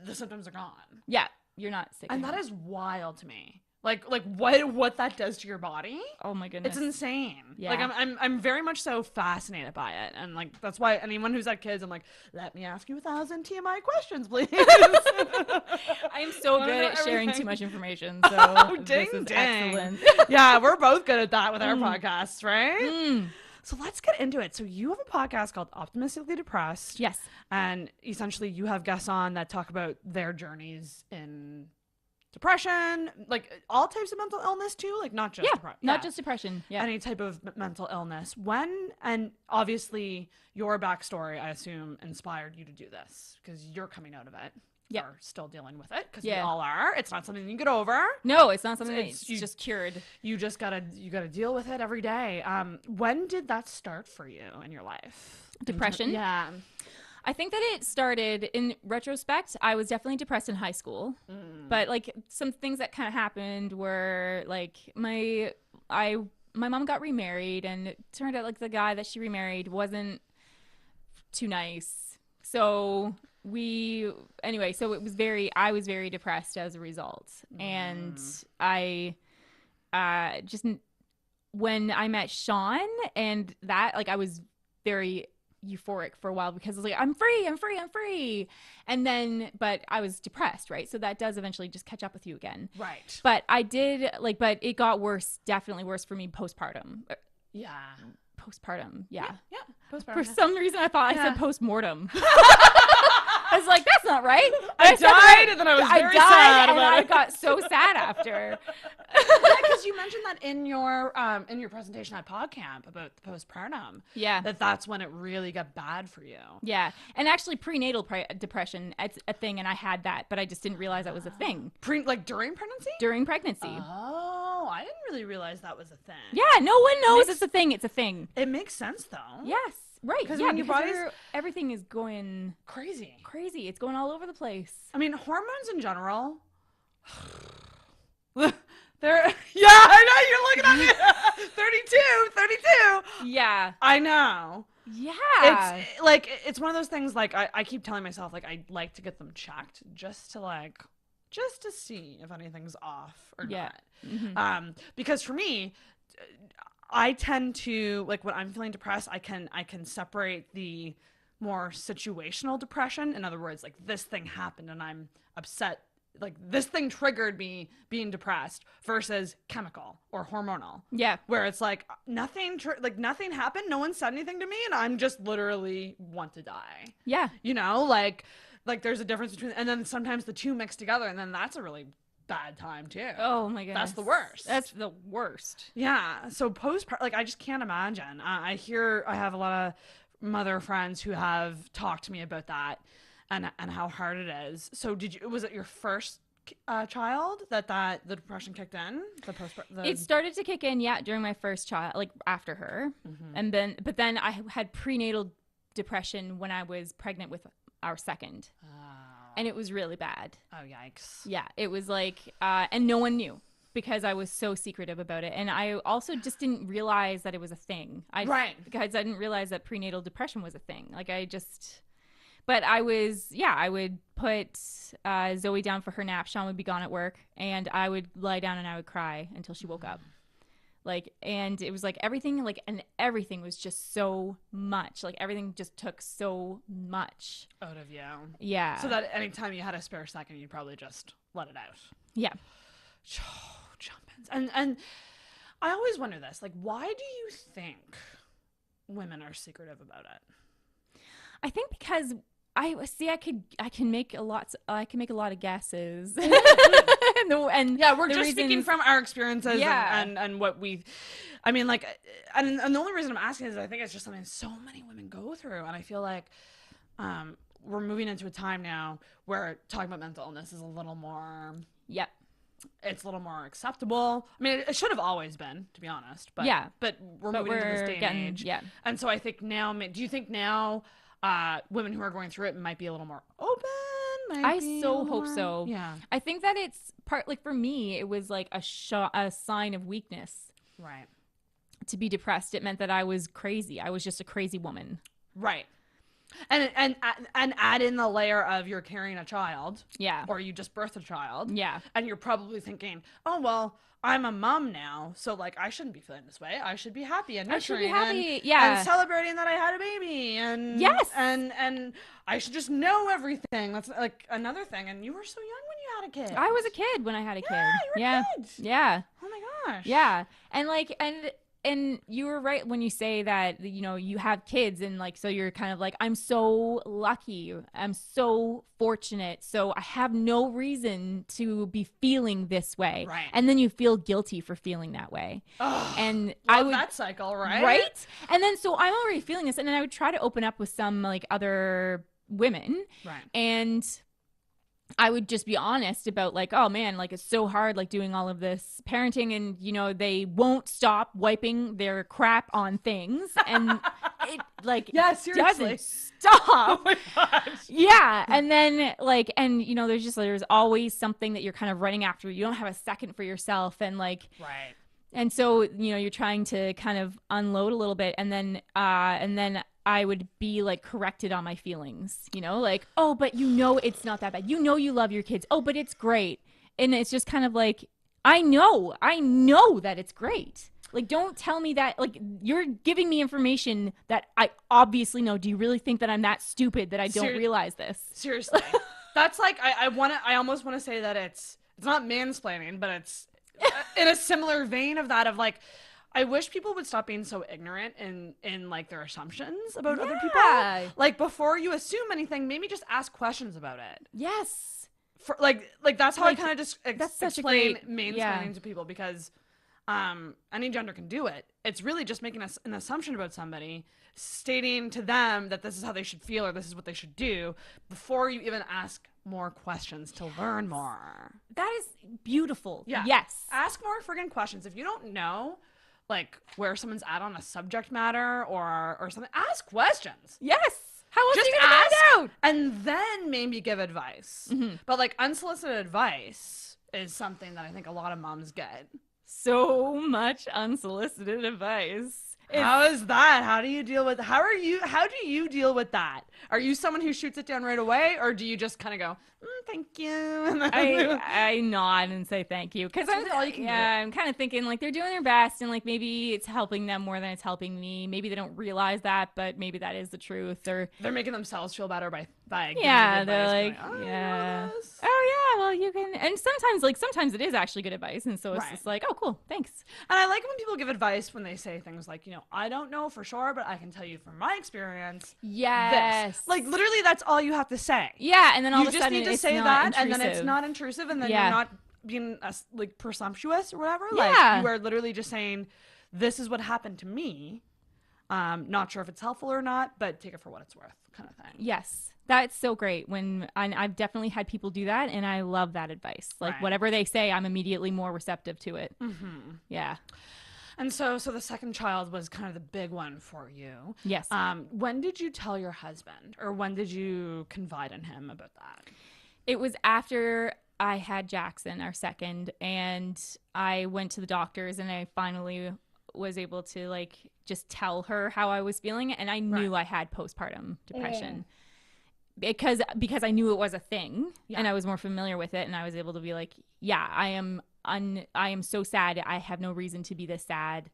the symptoms are gone. Yeah, you're not sick. And that is wild to me. What that does to your body. Oh my goodness. It's insane. Yeah. I'm very much so fascinated by it. And that's why anyone who's had kids, I'm let me ask you 1,000 TMI questions, please. I am so good at sharing too much information. So ding, this is ding. excellent. Yeah, we're both good at that with our podcasts, right? So let's get into it. So you have a podcast called Optimistically Depressed. Yes. And essentially you have guests on that talk about their journeys in depression, like all types of mental illness too, like not just not just depression. Yeah. Any type of mental illness. And obviously your backstory, I assume, inspired you to do this because you're coming out of it. Yeah. Or still dealing with it because we all are. It's not something you get over. No, it's not something that's just cured. You just gotta deal with it every day. When did that start for you in your life? Depression? Yeah. I think that it started, in retrospect, I was definitely depressed in high school. But like some things that kind of happened were like my mom got remarried, and it turned out like the guy that she remarried wasn't too nice. So it was I was very depressed as a result. And I just, when I met Sean and that, like, I was very euphoric for a while because I was like, I'm free. And then, but I was depressed, right? So that does eventually just catch up with you again. Right. But but it got worse, definitely worse for me postpartum. Yeah. Postpartum. Yeah. Postpartum. For some reason I thought I said postmortem. I was like, that's not right. I died, and then I was very sad about I it. got so sad after. Yeah, because you mentioned that in your presentation at PodCamp about the postpartum. Yeah. That's when it really got bad for you. Yeah. And actually prenatal depression, it's a thing, and I had that, but I just didn't realize that was a thing. Like during pregnancy? During pregnancy. Oh, I didn't really realize that was a thing. Yeah, no one knows it's a thing. It's a thing. It makes sense, though. Yes. Right. Because yeah, when your body's everything is going crazy. It's going all over the place. I mean, hormones in general. I know you're looking at me. 32. Yeah. I know. Yeah. It's like, it's one of those things, like, I keep telling myself, like, I'd like to get them checked just to see if anything's off or not. Mm-hmm. Because for me, I tend to, like, when I'm feeling depressed, I can separate the more situational depression. In other words, like, this thing happened and I'm upset. Like, this thing triggered me being depressed versus chemical or hormonal. Yeah. Where it's like nothing happened. No one said anything to me and I'm just literally want to die. Yeah. You know, like there's a difference between, and then sometimes the two mix together and then that's a really bad time too. Oh my goodness. That's the worst. That's the worst. Yeah. So postpartum, like, I just can't imagine. I have a lot of mother friends who have talked to me about that and how hard it is. So was it your first child that the depression kicked in? It started to kick in, during my first child, like after her. Mm-hmm. But then I had prenatal depression when I was pregnant with our second. And it was really bad. Oh, yikes. Yeah, it was like, and no one knew because I was so secretive about it. And I also just didn't realize that it was a thing. Right. Because I didn't realize that prenatal depression was a thing. Like, but I would put Zoe down for her nap. Sean would be gone at work. And I would lie down and I would cry until she woke up. Like, and it was like everything, like, and everything was just so much. Like, everything just took so much out of you. Yeah. So that anytime you had a spare second, you'd probably just let it out. Yeah. Jump-ins. And I always wonder this, like, why do you think women are secretive about it? I think because I can make a lot of guesses. and we're just speaking from our experiences and what we've, I mean, like, and the only reason I'm asking is I think it's just something so many women go through. And I feel like we're moving into a time now where talking about mental illness is a little more, it's a little more acceptable. I mean, it should have always been, to be honest, but we're moving into this day and age. Yeah. And so I think now, do you think now women who are going through it might be a little more open? I so hope so. Yeah. I think that it's like, for me, it was like a sign of weakness. Right. To be depressed, it meant that I was crazy. I was just a crazy woman. Right. And add in the layer of you're carrying a child. Yeah. Or you just birthed a child. Yeah. And you're probably thinking, oh, well, I'm a mom now, so, like, I shouldn't be feeling this way. I should be happy and nurturing. I should be happy, and celebrating that I had a baby, and yes, and I should just know everything. That's like another thing. And you were so young when you had a kid. I was a kid when I had a kid. Yeah, you were a kid. Yeah. Oh my gosh. Yeah, and like, and and you were right when you say that, you know, you have kids and like, so you're kind of like, I'm so lucky. I'm so fortunate. So I have no reason to be feeling this way. Right. And then you feel guilty for feeling that way. And I would, that cycle, right? right. And then, so I'm already feeling this. And then I would try to open up with some like other women. Right. And I would just be honest about like, oh man, like it's so hard, like doing all of this parenting, and you know, they won't stop wiping their crap on things, and it like doesn't stop. Oh my gosh. Yeah. And then like, and you know, there's always something that you're kind of running after. You don't have a second for yourself, and like, Right. and so, you know, you're trying to kind of unload a little bit, and then I would be like corrected on my feelings, you know, like, oh, but you know, it's not that bad. You know, you love your kids. Oh, but it's great. And it's just kind of like, I know that it's great. Like, don't tell me that, like, you're giving me information that I obviously know. Do you really think that I'm that stupid that I don't realize this? Seriously. That's like, I almost want to say that it's not mansplaining, but it's in a similar vein of that, of like, I wish people would stop being so ignorant in like their assumptions about other people. Like, before you assume anything, maybe just ask questions about it. Yes. For like that's how Like, I kind of just that's such a explain great- mansplaining to people, because any gender can do it. It's really just making an assumption about somebody, stating to them that this is how they should feel or this is what they should do, before you even ask more questions to learn more. That is beautiful. Yeah. Yes. Ask more friggin' questions. If you don't know, like, where someone's at on a subject matter or something, ask questions. Yes. How else Just are you gonna ask, find out? and then maybe give advice. But like, unsolicited advice is something that I think a lot of moms get. So much unsolicited advice. How is that? How do you deal with? How do you deal with that? Are you someone who shoots it down right away, or do you just kind of go, "Thank you"? And then I nod and say thank you, because I'm kind of thinking like they're doing their best, and like maybe it's helping them more than it's helping me. Maybe they don't realize that, but maybe that is the truth. Or they're making themselves feel better by giving yeah, advice, they're like, going, yeah, oh yeah, well you can. And sometimes it is actually good advice, and so it's Right. just like, oh cool, thanks. And I like when people give advice when they say things like, you know, I don't know for sure, but I can tell you from my experience. Yes. This. Like, literally, that's all you have to say. Yeah, and then all you of a just sudden need to it's say not that, intrusive. and then it's not intrusive, and then Yeah. you're not being like presumptuous or whatever. Yeah. Like, you are literally just saying, this is what happened to me. Not sure if it's helpful or not, but take it for what it's worth, kind of thing. Yes. That's so great. I've definitely had people do that, and I love that advice. Like, Right. whatever they say, I'm immediately more receptive to it. Mm-hmm. Yeah. And so the second child was kind of the big one for you. Yes. When did you tell your husband, or when did you confide in him about that? It was after I had Jackson, our second, and I went to the doctors, and I finally was able to like just tell her how I was feeling, and I knew I had postpartum depression. Because I knew it was a thing, and I was more familiar with it, and I was able to be like, yeah, I am so sad. I have no reason to be this sad,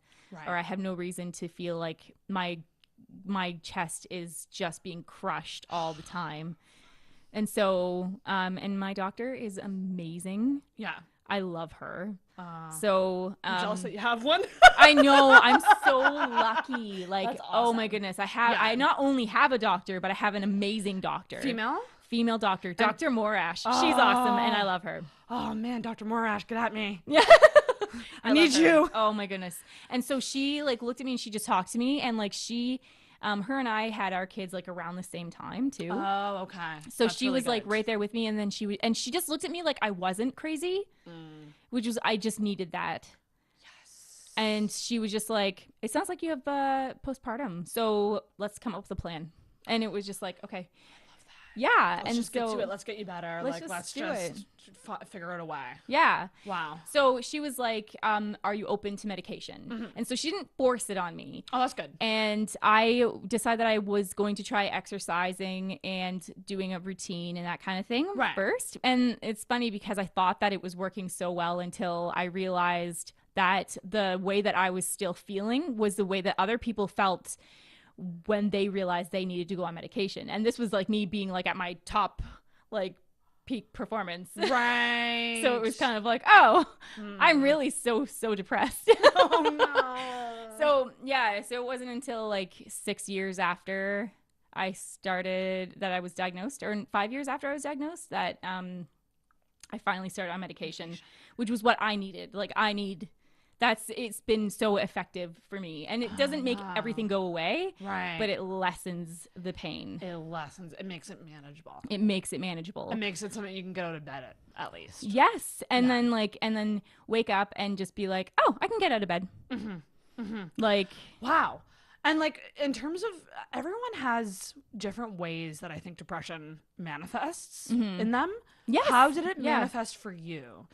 or I have no reason to feel like my chest is just being crushed all the time. And so, and my doctor is amazing. Yeah. I love her. So I'm jealous that you have one. I know, I'm so lucky. Like, That's oh awesome. my goodness, I not only have a doctor, but I have an amazing doctor. Female doctor, Dr. Morash. She's awesome, and I love her. Oh man, Dr. Morash, get at me. Yeah. I need you. Oh my goodness. And so she like looked at me and she just talked to me, and like her and I had our kids like around the same time too. Oh, okay. So That's she really was like good. right there with me, and then she just looked at me like I wasn't crazy, which was, I just needed that. Yes. And she was just like, it sounds like you have postpartum, so let's come up with a plan. And it was just like, okay. Yeah, Let's and just so get to it. Let's get you better. Let's Let's figure out a way. Yeah. Wow. So she was like, are you open to medication? And so she didn't force it on me. Oh, that's good. And I decided that I was going to try exercising and doing a routine and that kind of thing first. And it's funny because I thought that it was working so well until I realized that the way that I was still feeling was the way that other people felt when they realized they needed to go on medication. And this was like me being like at my top, like peak performance. Right. So it was kind of like, oh, I'm really so depressed. Oh no. So it wasn't until like 6 years after I was diagnosed, or 5 years after I was diagnosed, that I finally started on medication, which was what I needed. Like it's been so effective for me, and it doesn't make everything go away, right? But it lessens the pain. It makes it manageable. It makes it manageable. It makes it something you can get out of bed at least. Yes, and then wake up and just be like, oh, I can get out of bed. Like, wow. And like, in terms of, everyone has different ways that I think depression manifests in them. Yes. How did it manifest for you?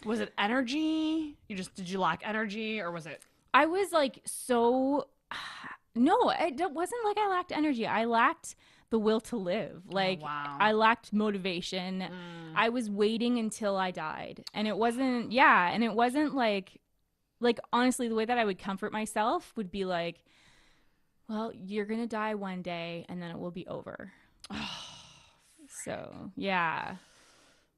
Was it energy? Did you lack energy, or was it? I was like, no, it wasn't like I lacked energy. I lacked the will to live. Like, I lacked motivation. I was waiting until I died. And it wasn't like, honestly, the way that I would comfort myself would be like, well, you're going to die one day and then it will be over. So, yeah.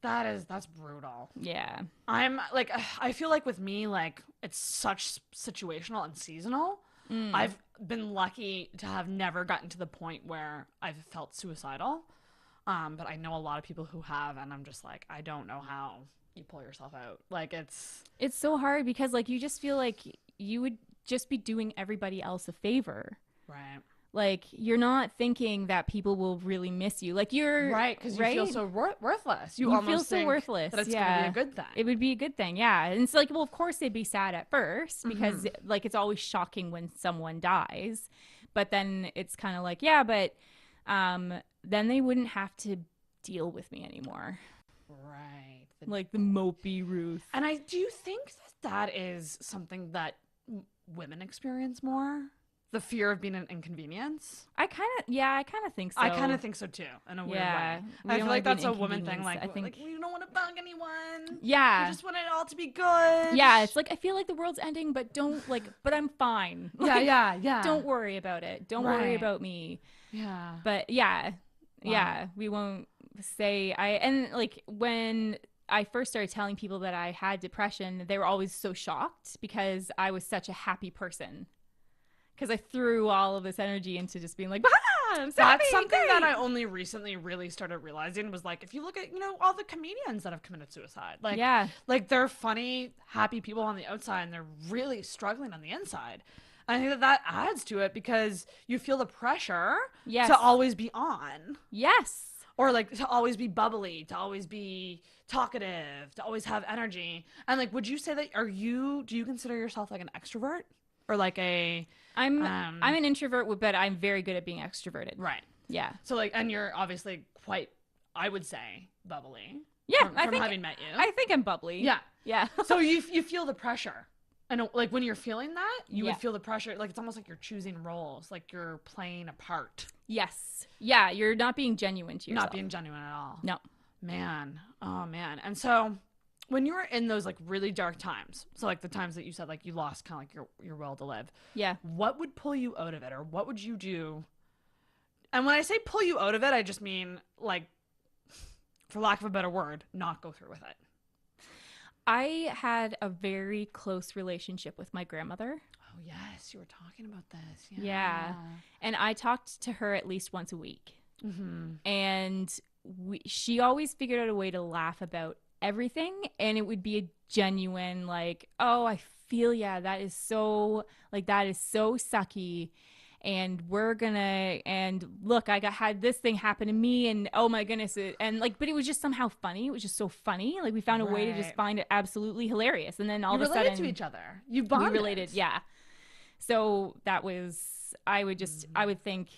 That's brutal. Yeah. I'm like, I feel like with me, like, it's such situational and seasonal. I've been lucky to have never gotten to the point where I've felt suicidal. But I know a lot of people who have, and I'm just like, I don't know how you pull yourself out. Like, it's so hard because, like, you just feel like you would just be doing everybody else a favor. Right. Like, you're not thinking that people will really miss you. Like, you're right, because you feel so worthless. You feel almost so think worthless. that it's gonna be a good thing. It would be a good thing, yeah. And it's like, well, of course they'd be sad at first because like, it's always shocking when someone dies, but then it's kind of like, yeah, but then they wouldn't have to deal with me anymore. Right. Like the mopey Ruth. And do you think that is something that women experience more? The fear of being an inconvenience? I kind of think so. I kind of think so too, in a weird way. I feel like that's a woman thing. Like, I think, like, we don't want to bug anyone. Yeah. We just want it all to be good. Yeah, it's like, I feel like the world's ending, but but I'm fine. Like, yeah. Don't worry about it. Don't worry about me. Yeah. But yeah, we won't say and like, when I first started telling people that I had depression, they were always so shocked because I was such a happy person. Because I threw all of this energy into just being like, I'm so happy, that's something great. that I only recently really started realizing was like, if you look at, all the comedians that have committed suicide, like, like, they're funny, happy people on the outside and they're really struggling on the inside. And I think that adds to it because you feel the pressure to always be on. Yes. Or like to always be bubbly, to always be talkative, to always have energy. And like, would you say that do you consider yourself like an extrovert? Or like I'm an introvert, but I'm very good at being extroverted. Right. Yeah. So like, and you're obviously quite, I would say, bubbly. Yeah. From having met you. I think I'm bubbly. Yeah. Yeah. So you feel the pressure. And like, when you're feeling that, you Yeah. would feel the pressure. Like, it's almost like you're choosing roles, like you're playing a part. Yes. Yeah. You're not being genuine to yourself. Not being genuine at all. No. Man. Oh man. And so when you were in those like really dark times, so like the times that you said like you lost kind of like your will to live. Yeah. What would pull you out of it, or what would you do? And when I say pull you out of it, I just mean, like, for lack of a better word, not go through with it. I had a very close relationship with my grandmother. Oh yes, you were talking about this. Yeah. And I talked to her at least once a week. And she always figured out a way to laugh about everything, and it would be a genuine like, oh, I feel that is so sucky, and and look, I had this thing happen to me, and oh my goodness, and like, but it was just somehow funny. It was just so funny. Like, we found a way to just find it absolutely hilarious, and then all of a sudden to each other. You bonded. We related, yeah. So that was, I would think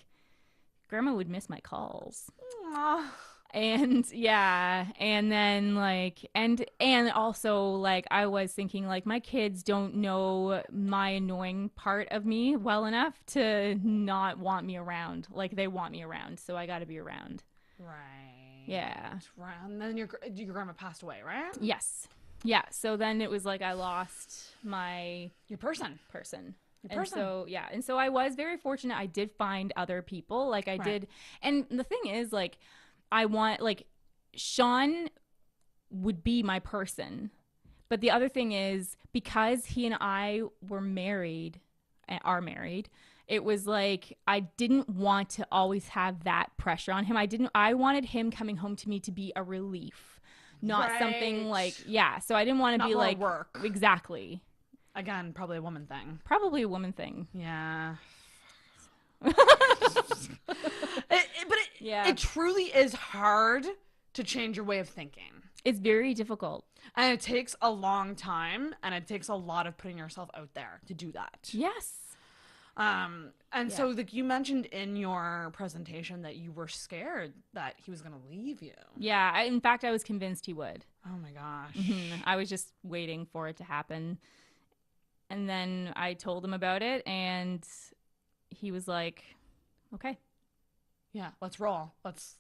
Grandma would miss my calls. Aww. And yeah, and then like, and also like, I was thinking like, my kids don't know my annoying part of me well enough to not want me around. Like, they want me around, so I got to be around. Right. Yeah. Right. And then your grandma passed away, right? Yes. Yeah. So then it was like, I lost your person. And so I was very fortunate. I did find other people. Like, I did. And the thing is, like, Sean would be my person. But the other thing is, because he and I were married, are married, it was like I didn't want to always have that pressure on him. I wanted him coming home to me to be a relief, not something like, so I didn't want to be like work. Exactly. Again, probably a woman thing. Probably a woman thing. Yeah. It truly is hard to change your way of thinking. It's very difficult. And it takes a long time, and it takes a lot of putting yourself out there to do that. Yes. So like you mentioned in your presentation that you were scared that he was going to leave you. Yeah. In fact, I was convinced he would. Oh my gosh. Mm-hmm. I was just waiting for it to happen. And then I told him about it, and he was like, okay. Yeah, let's roll. Let's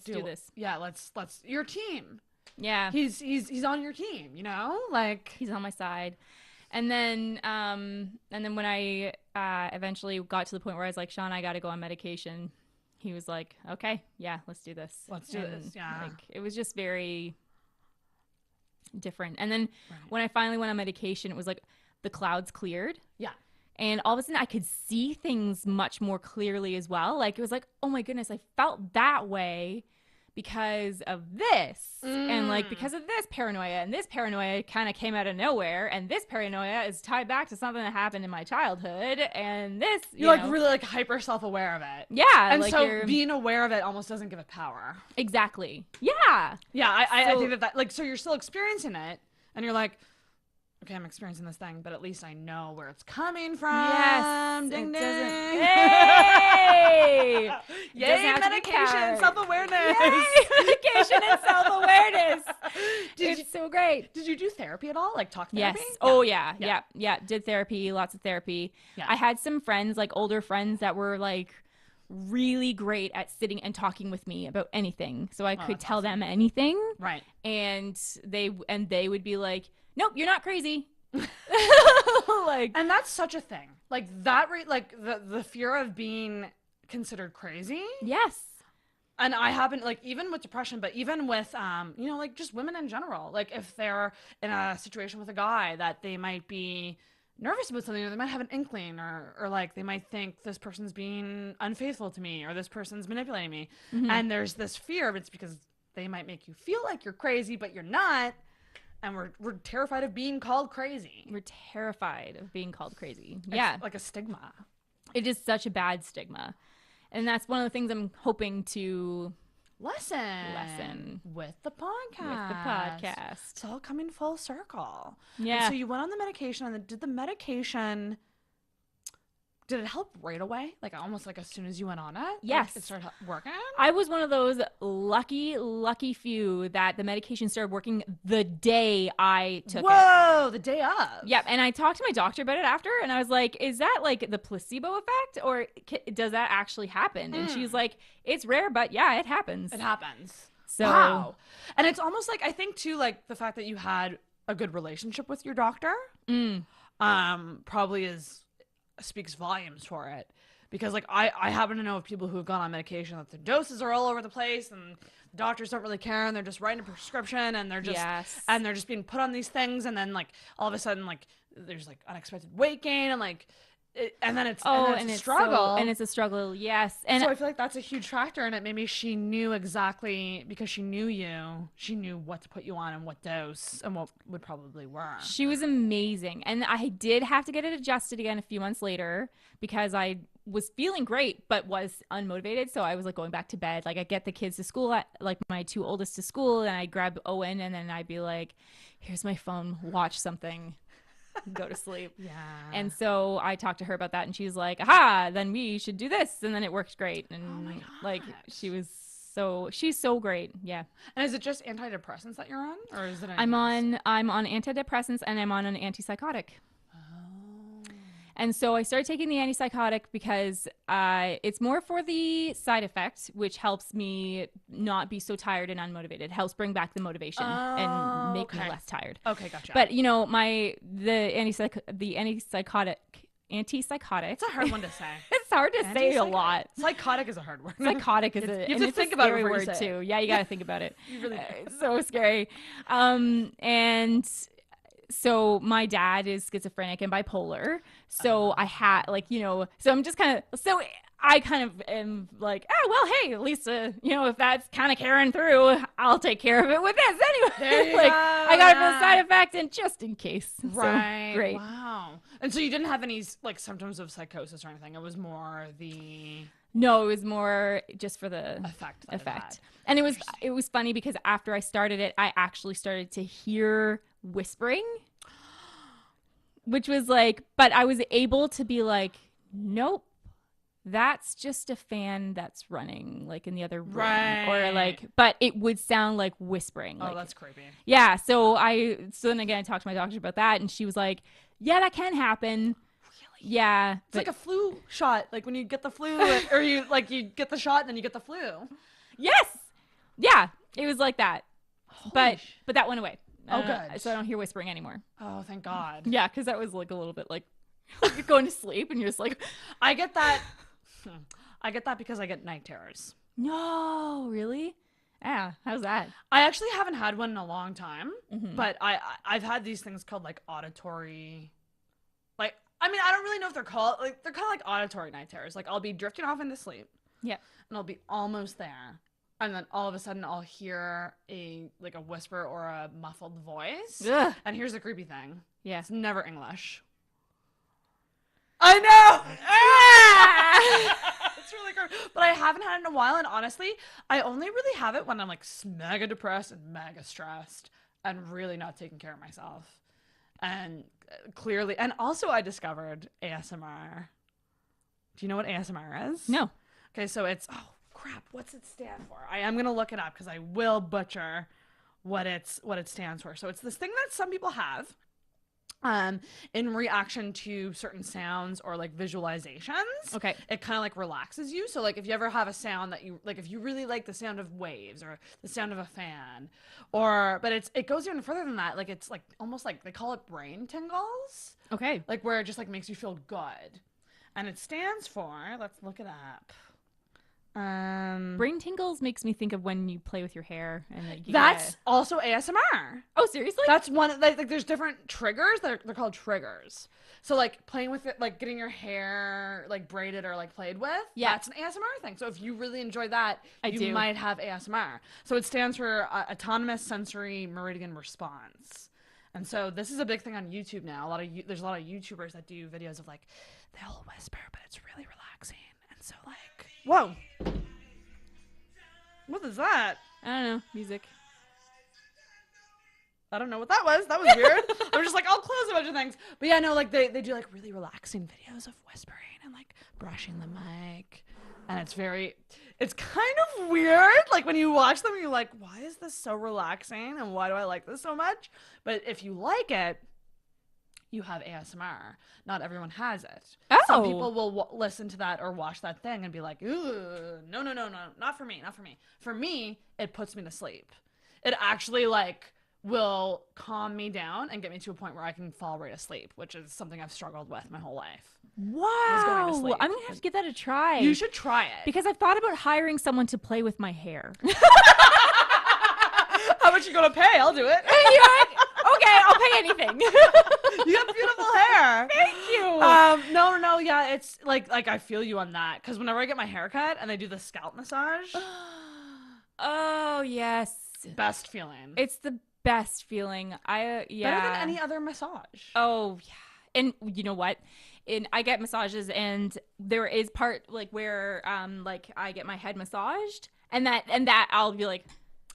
do this. Yeah, let's your team. Yeah. He's on your team, you know? Like he's on my side. And then when I eventually got to the point where I was like, Sean, I got to go on medication. He was like, okay, yeah, let's do this. Let's do this. Yeah. Like, it was just very different. And then when I finally went on medication, it was like the clouds cleared. Yeah. And all of a sudden I could see things much more clearly as well. Like it was like, oh my goodness, I felt that way because of this. And like because of this paranoia, and this paranoia kind of came out of nowhere, and this paranoia is tied back to something that happened in my childhood, and this you're like really like hyper self-aware of it. Yeah. And like so being aware of it almost doesn't give it power. Exactly. Yeah. Yeah. I think that like, so you're still experiencing it, and you're like, okay, I'm experiencing this thing, but at least I know where it's coming from. Yes. Ding, ding. Hey! Yay, medication, self-awareness. Yay, medication and self-awareness. It's so great. Did you do therapy at all? Like talk therapy? Yes. Oh, yeah. Did therapy, lots of therapy. Yeah. I had some friends, like older friends that were like really great at sitting and talking with me about anything. So I could tell them anything. Right. And they would be like, nope, you're not crazy. Like, and that's such a thing. Like that, like the fear of being considered crazy. Yes. And I haven't, like, even with depression, but even with, you know, like just women in general, like if they're in a situation with a guy that they might be nervous about something, or they might have an inkling, or like they might think this person's being unfaithful to me, or this person's manipulating me. Mm-hmm. And there's this fear of it's because they might make you feel like you're crazy, but you're not. And we're terrified of being called crazy. We're terrified of being called crazy. It's like a stigma. It is such a bad stigma. And that's one of the things I'm hoping to lessen with the podcast. It's all coming full circle. Yeah. And so you went on the medication, and did the medication... Did it help right away? Like almost like as soon as you went on it? Yes. Like it started working? I was one of those lucky few that the medication started working the day I took it. Whoa, the day of. Yep. And I talked to my doctor about it after, and I was like, is that like the placebo effect, or does that actually happen? And she's like, it's rare, but yeah, it happens. It happens. So, wow. And it's almost like, I think too, like the fact that you had a good relationship with your doctor probably speaks volumes for it, because like I happen to know of people who have gone on medication that their doses are all over the place, and the doctors don't really care, and they're just writing a prescription, and they're just being put on these things, and then like all of a sudden like there's like unexpected weight gain, and like and then it's a struggle. And it's a struggle, yes. And so I feel like that's a huge factor in it. Maybe she knew exactly, because she knew you, she knew what to put you on and what dose and what would probably work. She was amazing. And I did have to get it adjusted again a few months later, because I was feeling great but was unmotivated. So I was like going back to bed. Like I get the kids to school, like my two oldest to school, and I grab Owen, and then I'd be like, here's my phone, watch something. Go to sleep. Yeah. And so I talked to her about that, and she's like, aha, then we should do this. And then it worked great. And like she's so great. Yeah. And is it just antidepressants that you're on, or is it I'm on antidepressants, and I'm on an antipsychotic. And so I started taking the antipsychotic because it's more for the side effect, which helps me not be so tired and unmotivated. It helps bring back the motivation and make me less tired. Okay, gotcha. But you know, the antipsychotic. It's a hard one to say. It's hard to say a lot. Psychotic is a hard word. Psychotic is you have to think about it word too. Yeah, you got to think about it. You really it's so scary. And so my dad is schizophrenic and bipolar. So I had like, so I'm just kind of, so I kind of am like, oh, well, hey, at least, if that's kind of carrying through, I'll take care of it with this anyway. Like, I got it for the side effect and just in case. Right. So, great. Wow. And so you didn't have any like symptoms of psychosis or anything. It was more No, it was more just for the effect. And it was funny because after I started it, I actually started to hear whispering, which was like, but I was able to be like, nope, that's just a fan that's running like in the other room. Right. Or like, but it would sound like whispering. Oh, like, that's creepy. Yeah. So then again, I talked to my doctor about that and she was like, yeah, that can happen. Really? Yeah. It's like a flu shot. Like when you get the flu or you get the shot and then you get the flu. Yes. Yeah. It was like that. But that went away. Good. So I don't hear whispering anymore. Oh, thank God. Yeah. Cause that was like a little bit like going to sleep and you're just like, I get that. I get that because I get night terrors. No, really? Yeah. How's that? I actually haven't had one in a long time, but I've had these things called like auditory. Like, I mean, I don't really know if they're called like they're kind of like auditory night terrors. Like I'll be drifting off into sleep. Yeah. And I'll be almost there. And then all of a sudden I'll hear a whisper or a muffled voice. Ugh. And here's the creepy thing. Yeah. It's never English. I know. It's really gross. But I haven't had it in a while, and honestly, I only really have it when I'm like mega depressed and mega stressed and really not taking care of myself. And clearly, and also I discovered ASMR. Do you know what ASMR is? No. Okay, so it's crap, what's it stand for? I am gonna look it up because I will butcher what it stands for. So it's this thing that some people have. In reaction to certain sounds or like visualizations. Okay. It kind of like relaxes you. So like if you ever have a sound that you like, if you really like the sound of waves or the sound of a fan, but it goes even further than that. Like it's like almost like they call it brain tingles. Okay. Like where it just like makes you feel good. And it stands for, let's look it up. Brain tingles makes me think of when you play with your hair and like that's also ASMR. Oh, seriously? That's one. Like there's different triggers. They're called triggers. So like playing with it, like getting your hair like braided or like played with. Yeah, that's an ASMR thing. So if you really enjoy that, you do. might have ASMR. So it stands for Autonomous Sensory Meridian Response. And so this is a big thing on YouTube now. There's a lot of YouTubers that do videos of like they'll whisper, but it's really relaxing. And so like, whoa. What is that? I don't know. Music. I don't know what that was. That was weird. I'm just like, I'll close a bunch of things. But yeah, no, like they do like really relaxing videos of whispering and like brushing the mic. And it's kind of weird. Like when you watch them, you're like, why is this so relaxing? And why do I like this so much? But if you like it, you have ASMR. Not everyone has it. Oh. Some people will listen to that or watch that thing and be like, ooh, no, not for me, not for me. For me, it puts me to sleep. It actually like will calm me down and get me to a point where I can fall right asleep, which is something I've struggled with my whole life. Wow. I'm going to have to give that a try. You should try it. Because I've thought about hiring someone to play with my hair. How much you going to pay? I'll do it. Okay, I'll pay anything. You have beautiful hair. Thank you. No, yeah, it's like I feel you on that. Because whenever I get my hair cut and they do the scalp massage. Oh, yes. Best feeling. It's the best feeling. Yeah. Better than any other massage. Oh, yeah. And you know what? I get massages and there is part like where like I get my head massaged and that I'll be like,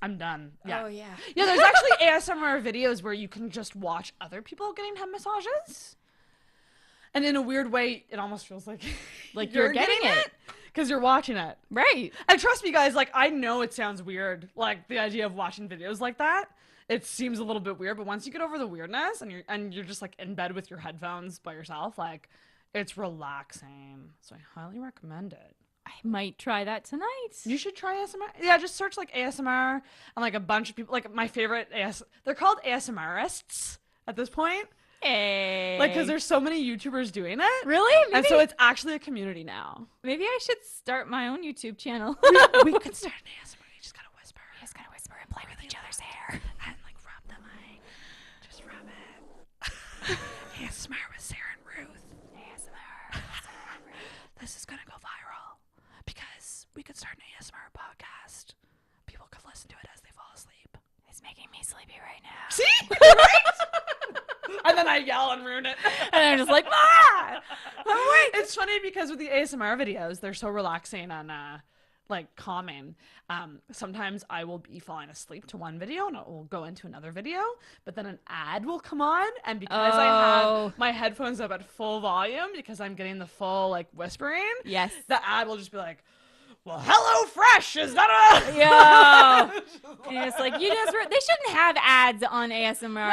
I'm done. Yeah. Oh, yeah. Yeah, there's actually ASMR videos where you can just watch other people getting head massages. And in a weird way, it almost feels like you're getting it. Because you're watching it. Right. And trust me, guys, like, I know it sounds weird. Like, the idea of watching videos like that, it seems a little bit weird. But once you get over the weirdness and you're just, like, in bed with your headphones by yourself, like, it's relaxing. So I highly recommend it. I might try that tonight. You should try ASMR. Yeah, just search like ASMR and like a bunch of people. Like my favorite they're called ASMRists at this point. Hey. Like because there's so many YouTubers doing it. Really? Maybe, and so it's actually a community now. Maybe I should start my own YouTube channel. we could start an ASMR. You just gotta whisper. You just gotta whisper and play with each other's hair. And like rub the mic. Just rub it. ASMR with Sarah and Ruth. this is gonna go viral because we could start an ASMR podcast. People could listen to it as they fall asleep. It's making me sleepy right now. See? Right? And then I yell and ruin it. And I'm just like, ah! I'm awake. It's funny because with the ASMR videos, they're so relaxing and like calming. Sometimes I will be falling asleep to one video and it will go into another video, but then an ad will come on, and because I have my headphones up at full volume because I'm getting the full like whispering, Yes. the ad will just be like, well, Hello Fresh is that a And it's like, they shouldn't have ads on ASMR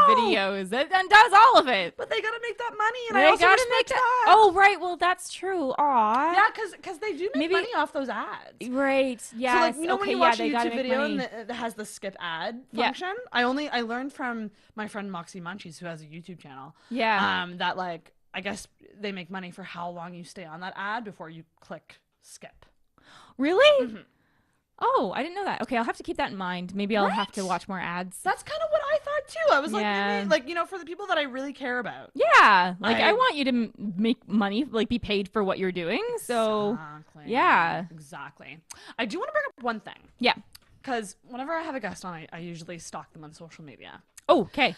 videos. That does all of it. But they gotta make that money, and They I also gotta respect make that. Oh, right. Well, that's true. Aw. Yeah, because they do make money off those ads. Right. Yes. So like, you know, when you watch a they gotta YouTube make video money. and it has the skip ad Yeah. function, I learned from my friend Moxie Munchies, who has a YouTube channel. Yeah. That like, I guess they make money for how long you stay on that ad before you click skip. Really? Mm-hmm. Oh, I didn't know that. Okay, I'll have to keep that in mind. Maybe I'll have to watch more ads. That's kind of what I thought too. I was like, Yeah. maybe, like, you know, for the people that I really care about. Yeah. Like, I want you to make money, like be paid for what you're doing. So, Exactly. yeah. Exactly. I do want to bring up one thing. Yeah. Because whenever I have a guest on, I usually stalk them on social media. Oh, okay.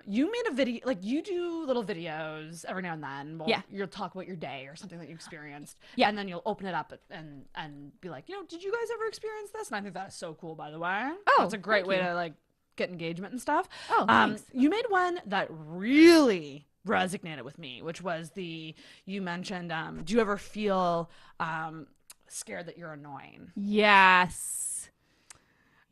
You made a video, like you do little videos every now and then. Well, Yeah. You'll talk about your day or something that you experienced. Yeah. And then you'll open it up and be like, you know, did you guys ever experience this? And I think that is so cool, by the way. Oh, that's a great thank way you. to like get engagement and stuff. Oh, thanks. You made one that really resonated with me, which was you mentioned, do you ever feel scared that you're annoying? Yes.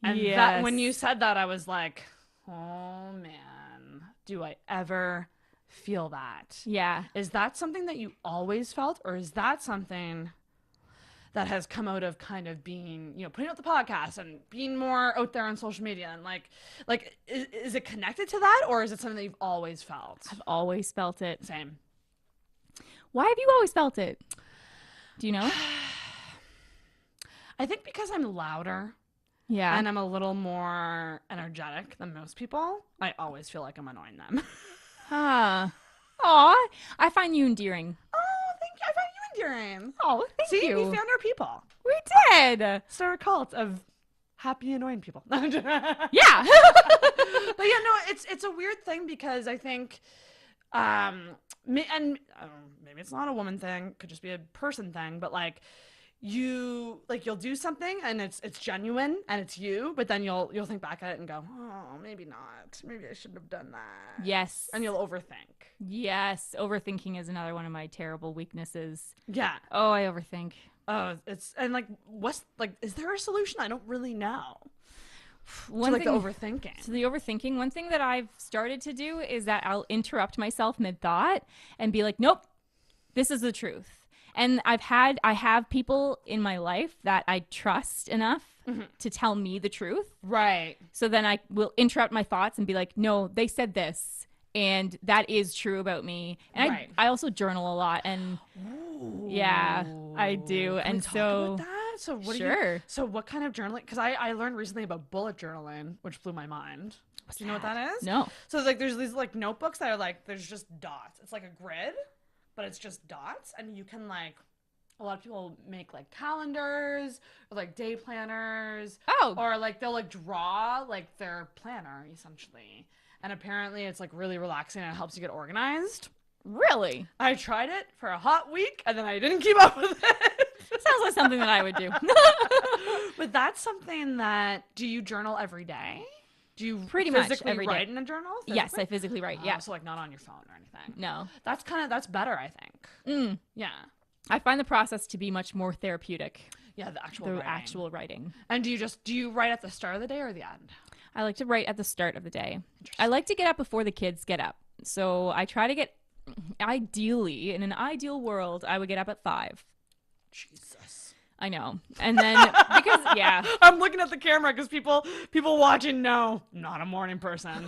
And yes. that when you said that, I was like, oh man, do I ever feel that? Yeah. Is that something that you always felt, or is that something that has come out of kind of being, you know, putting out the podcast and being more out there on social media, and like is it connected to that, or is it something that you've always felt? I've always felt it. Same. Why have you always felt it? Do you know? I think because I'm louder. Yeah. And I'm a little more energetic than most people. I always feel like I'm annoying them. Huh. Aw. I find you endearing. Oh, thank you. I find you endearing. Oh, thank See, you. we found our people. We did. Start a cult of happy annoying people. Yeah. But yeah, no, it's a weird thing because I think, maybe it's not a woman thing, could just be a person thing, but like, you'll do something and it's genuine and it's you, but then you'll think back at it and go, oh, maybe not, maybe I shouldn't have done that. Yes. And you'll overthink. Yes. Overthinking is another one of my terrible weaknesses. Yeah. Oh, I overthink. Oh, is there a solution? I don't really know. One the thing, overthinking. So the overthinking, one thing that I've started to do is that I'll interrupt myself mid-thought and be like, nope, this is the truth. And I have people in my life that I trust enough to tell me the truth. Right. So then I will interrupt my thoughts and be like, no, they said this, and that is true about me. And Right. I also journal a lot, and yeah, I do. Can we And talk so about that? So what sure. So what kind of journaling? Because I learned recently about bullet journaling, which blew my mind. Do you know what that is? No. So like there's these like notebooks that are like there's just dots. It's like a grid, but it's just dots, and you can like. A lot of people make like calendars or like day planners. Oh. Or like they'll like draw like their planner essentially. And apparently it's like really relaxing and it helps you get organized. Really? I tried it for a hot week and then I didn't keep up with it. Sounds like something that I would do. But that's something that, do you journal every day? Do you Pretty much physically every day. write in a journal? Yes, I physically write. Yeah. So like not on your phone or anything. No. That's better, I think. Yeah. I find the process to be much more therapeutic. Yeah, the actual The writing. actual writing. And do you write at the start of the day or the end? I like to write at the start of the day. I like to get up before the kids get up. So I try to get, ideally, in an ideal world, I would get up at 5. Jesus. I know. And then, because, yeah. I'm looking at the camera because people watching know I'm not a morning person.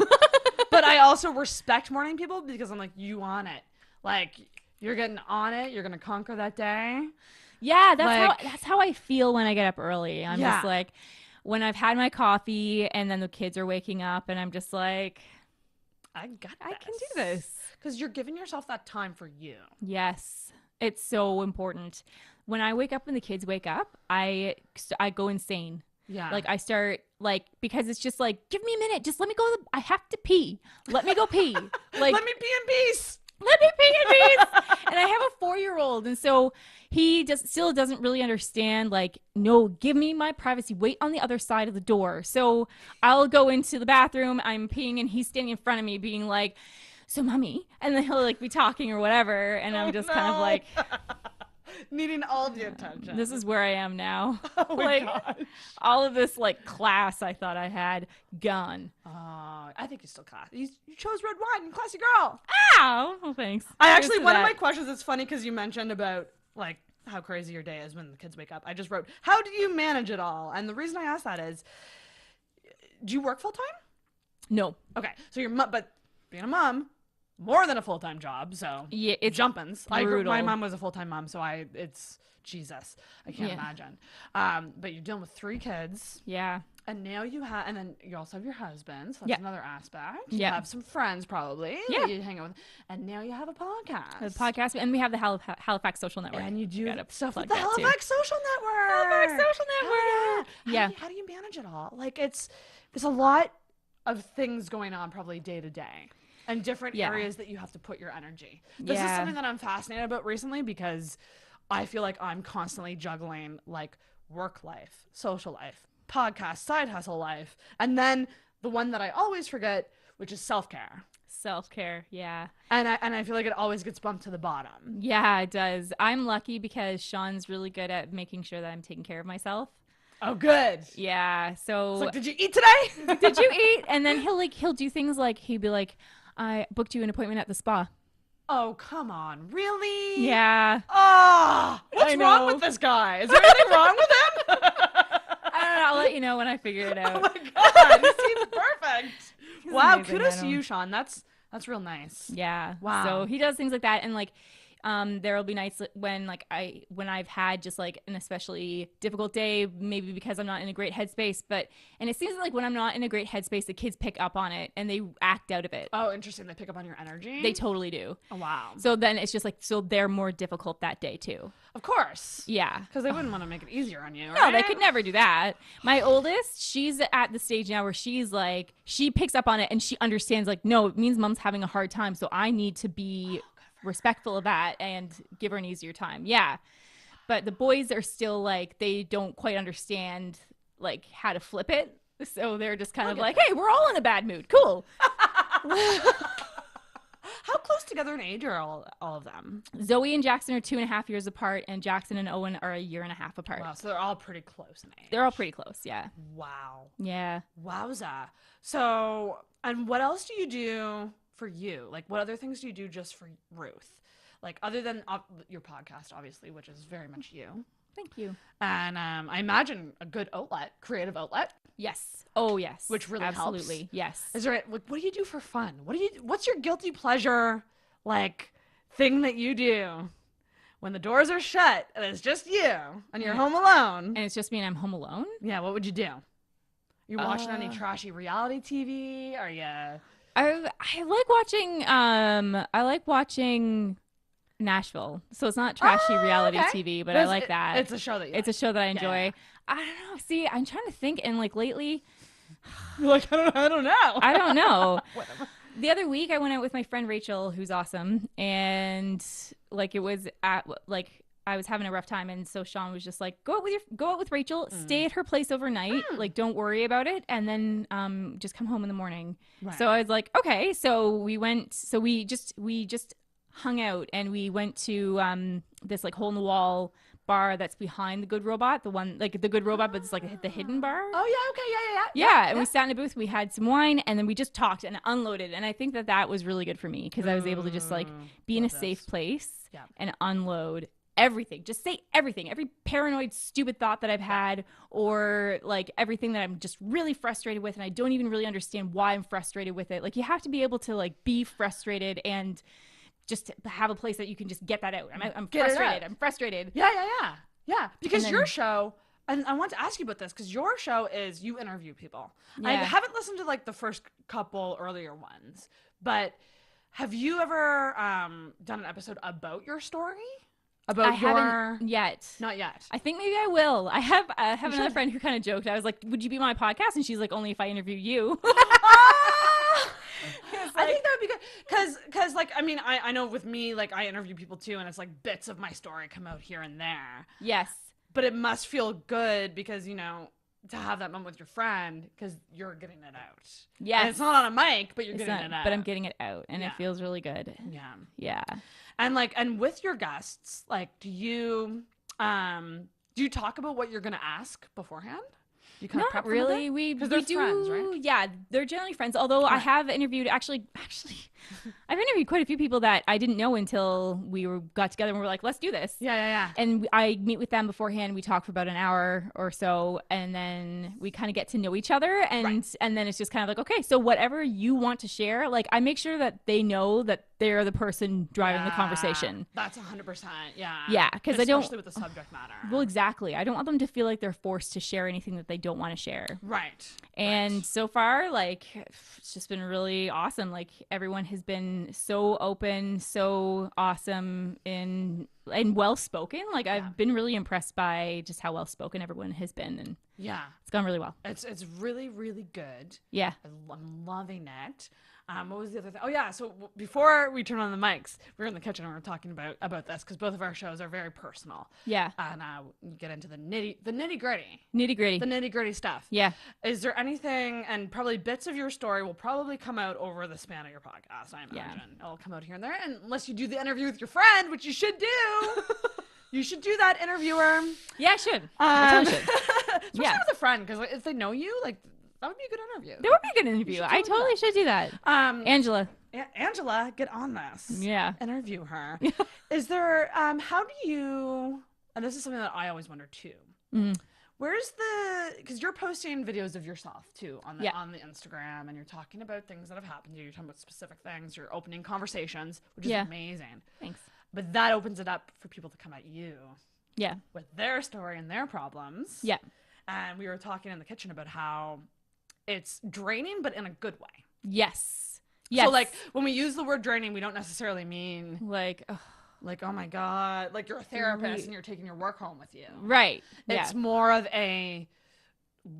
But I also respect morning people because I'm like, you on it. Like, you're getting on it. You're going to conquer that day. Yeah, that's how I feel when I get up early. I'm Yeah. just like, when I've had my coffee and then the kids are waking up and I'm just like, I can do this. Because you're giving yourself that time for you. Yes. It's so important. When I wake up and the kids wake up, I go insane. Yeah. Like I start like, because it's just like, give me a minute. Just let me go. I have to pee. Let me go pee. Like, let me pee in peace. Let me pee in peace. And I have a 4-year-old. And so he still doesn't really understand, like, no, give me my privacy. Wait on the other side of the door. So I'll go into the bathroom. I'm peeing and he's standing in front of me being like, so mommy. And then he'll like be talking or whatever. And I'm just kind of like, needing all the attention. this is where I am now. Oh my like gosh. all of this like class I thought I had gone. I think you still class. You chose red wine, you classy girl. Ow. Well, thanks. I Cheers actually, to one of that. my questions, it's funny because you mentioned about like how crazy your day is when the kids wake up. I just wrote, how do you manage it all? And the reason I asked that is, do you work full time? No. Okay. So you're, but being a mom, more than a full-time job. So yeah, it's jumpins. brutal. My mom was a full-time mom. So it's Jesus. I can't imagine. But you're dealing with 3 kids. Yeah. And now you have, and then you also have your husband. So that's another aspect. You Yeah. have some friends probably. Yeah. That you hang out with. And now you have a podcast. The podcast, and we have the Halifax Social Network. And you do Gotta stuff with plug the that too. Halifax Social Network. Halifax Social Network. Yeah. How do you manage it all? Like there's a lot of things going on probably day to day. And different areas that you have to put your energy. This is something that I'm fascinated about recently because I feel like I'm constantly juggling like work life, social life, podcast, side hustle life, and then the one that I always forget, which is self-care. Self-care, yeah. And I feel like it always gets bumped to the bottom. Yeah, it does. I'm lucky because Sean's really good at making sure that I'm taking care of myself. Oh, good. Yeah. So It's like, did you eat today? did you eat? And then he'll do things like he'd be like, I booked you an appointment at the spa. Oh, come on. Really? Yeah. Oh, what's wrong with this guy? Is there anything wrong with him? I don't know. I'll let you know when I figure it out. Oh my God, he seems perfect. Wow, amazing. kudos to you, Sean. That's real nice. Yeah. Wow. So he does things like that, and like there'll be nights when I've had just like an especially difficult day, maybe because I'm not in a great headspace, and it seems like when I'm not in a great headspace, the kids pick up on it and they act out of it. Oh, interesting. They pick up on your energy? They totally do. Oh, wow. So then it's just like, so they're more difficult that day too. Of course. Yeah. Because they wouldn't want to make it easier on you, No, right? they could never do that. My oldest, she's at the stage now where she's like, she picks up on it and she understands like, no, it means mom's having a hard time. So I need to be respectful of that and give her an easier time. Yeah. But the boys are still like, they don't quite understand like how to flip it. So they're just kind of like, hey, we're all in a bad mood. Cool. How close together in age are all of them? Zoe and Jackson are 2.5 years apart, and Jackson and Owen are 1.5 years apart. Wow, so they're all pretty close in age. They're all pretty close, yeah. Wow. Yeah. Wowza. So, and what else do you do for you? Like, what other things do you do just for Ruth? Like, other than your podcast, obviously, which is very much you. Thank you. And I imagine a good outlet, creative outlet. Yes. Oh, yes. Which really Absolutely. helps. Yes. Is there like, what do you do for fun? What's your guilty pleasure like thing that you do when the doors are shut and it's just you and you're home alone? And it's just me and I'm home alone? Yeah, what would you do? You watching any trashy reality TV? Are you I like watching Nashville. So it's not trashy reality TV, but I like that. It's a show that It's a show that I enjoy. Yeah. I don't know. See, I'm trying to think, and like lately, you're like, I don't know. I don't know. The other week I went out with my friend Rachel, who's awesome, and like it was at like I was having a rough time, and so Sean was just like, go out with Rachel, stay at her place overnight, like don't worry about it, and then just come home in the morning. Right. So I was like, okay. So we just hung out, and we went to this like hole in the wall bar that's behind the Good Robot, the one like the Good Robot, but it's like the hidden bar. Oh yeah, okay, yeah. And we sat in a booth, we had some wine, and then we just talked and unloaded. And I think that was really good for me because I was able to just like be in a safe place and unload everything. Just say everything, every paranoid, stupid thought that I've had, or like everything that I'm just really frustrated with, and I don't even really understand why I'm frustrated with it. Like you have to be able to like be frustrated and just have a place that you can just get that out. I'm frustrated. I'm frustrated. Yeah. Because your show, and I want to ask you about this, because your show is you interview people. Yeah. I haven't listened to like the first couple earlier ones, but have you ever done an episode about your story? about I your... haven't yet. Not yet. I think maybe I will. I have another friend who kind of joked. I was like, would you be on my podcast? And she's like, only if I interview you. I think that would be good because like I mean I know with me like I interview people too and it's like bits of my story come out here and there. Yes. But it must feel good because you know to have that moment with your friend because you're getting it out. Yeah. And it's not on a mic, but you're getting it out. But I'm getting it out and it feels really good. Yeah. Yeah. And with your guests, like do you talk about what you're gonna ask beforehand? You kind of prep Not really. Because they're do, friends, right? Yeah, they're generally friends. Although I have interviewed actually, I've interviewed quite a few people that I didn't know until we got together and we were like, let's do this. Yeah. And I meet with them beforehand. We talk for about an hour or so, and then we kind of get to know each other. And then it's just kind of like, okay, so whatever you want to share, like I make sure that they know that they're the person driving the conversation. That's 100%. Yeah. Yeah, because I don't. Especially with the subject matter. Well, exactly. I don't want them to feel like they're forced to share anything that they don't want to share. Right. And so far, like, it's just been really awesome. Like, everyone has been so open, so awesome, and well spoken. Like, I've been really impressed by just how well spoken everyone has been, and it's gone really well. It's really, really good. Yeah. I'm loving it. What was the other thing? Oh yeah. So before we turn on the mics, we were in the kitchen and we were talking about this because both of our shows are very personal. Yeah. And you get into the nitty gritty. The nitty gritty stuff. Yeah. Is there anything, and probably bits of your story will probably come out over the span of your podcast, I imagine. It'll come out here and there, unless you do the interview with your friend, which you should do. You should do that, interviewer. Yeah, I should. I totally should. Especially with a friend, because if they know you, like, that would be a good interview. That would be a good interview. I totally should do that. Angela. Angela, get on this. Yeah. Interview her. Is there, how do you, and this is something that I always wonder too. Mm-hmm. Where's because you're posting videos of yourself too on the Instagram, and you're talking about things that have happened to you. You're talking about specific things. You're opening conversations, which is amazing. Thanks. But that opens it up for people to come at you. Yeah. With their story and their problems. Yeah. And we were talking in the kitchen about how it's draining, but in a good way. Yes. Yes. So, like, when we use the word draining, we don't necessarily mean like, oh my God, like you're a therapist and you're taking your work home with you. Right. It's more of a,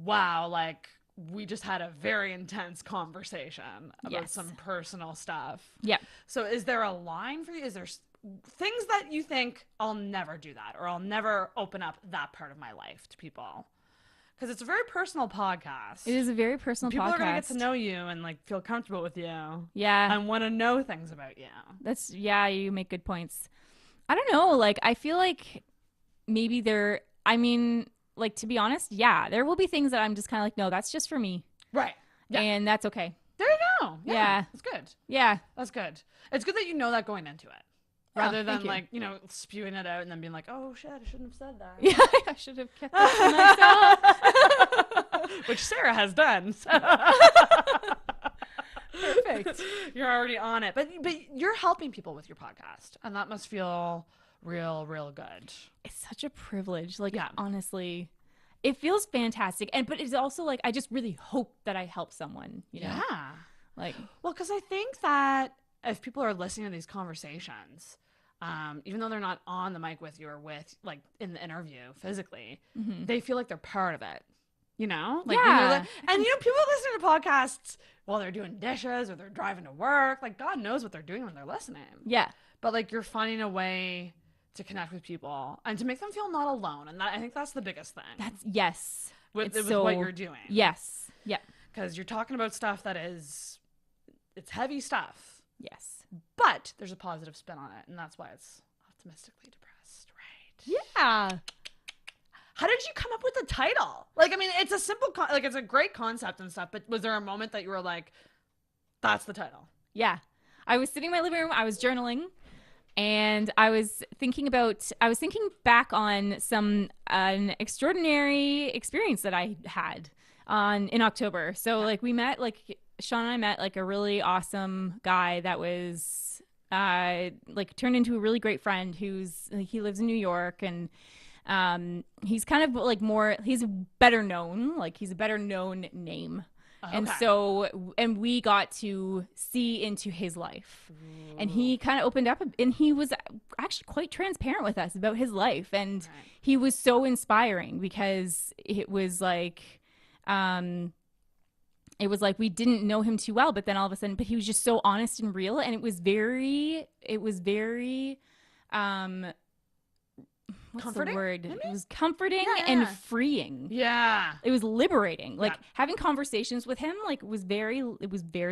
wow, like we just had a very intense conversation about some personal stuff. Yeah. So is there a line for you? Is there things that you think I'll never do that, or I'll never open up that part of my life to people? Because it's a very personal podcast. It is a very personal podcast. People are going to get to know you and like feel comfortable with you. Yeah. And want to know things about you. You make good points. I don't know. Like, I feel like maybe like, to be honest, there will be things that I'm just kind of like, no, that's just for me. Right. Yeah. And that's okay. There you go. Yeah. That's good. Yeah. That's good. It's good that you know that going into it. Rather than like, spewing it out and then being like, oh shit, I shouldn't have said that. Yeah, I should have kept that to myself. Which Sarah has done. So. Perfect. You're already on it. But you're helping people with your podcast. And that must feel real, real good. It's such a privilege. Like, honestly, it feels fantastic. But it's also like, I just really hope that I help someone, you know? Yeah. Like, well, because I think that if people are listening to these conversations, even though they're not on the mic with you or with like in the interview physically, they feel like they're part of it. You know, like and people listening to podcasts while they're doing dishes or they're driving to work. Like God knows what they're doing when they're listening. Yeah, but like you're finding a way to connect with people and to make them feel not alone, and I think that's the biggest thing. With what you're doing. Yes, yeah, because you're talking about stuff that it's heavy stuff. Yes. But there's a positive spin on it, and that's why it's Optimistically Depressed, right? Yeah. How did you come up with the title? Like, I mean, it's a simple, it's a great concept and stuff, but was there a moment that you were like, that's the title? Yeah. I was sitting in my living room, I was journaling, and I was thinking back on an extraordinary experience that I had in October. So, like, we met, like, Sean and I met like a really awesome guy that was like turned into a really great friend he lives in New York, and he's kind of like he's better known, like he's a better known name And so, and we got to see into his life. Ooh. And he kind of opened up, and he was actually quite transparent with us about his life. And he was so inspiring because it was like, we didn't know him too well, but then all of a sudden, but he was just so honest and real. And it was very, what's comforting? the word? Maybe? It was comforting and freeing. Yeah. It was liberating. Like having conversations with him, like it was very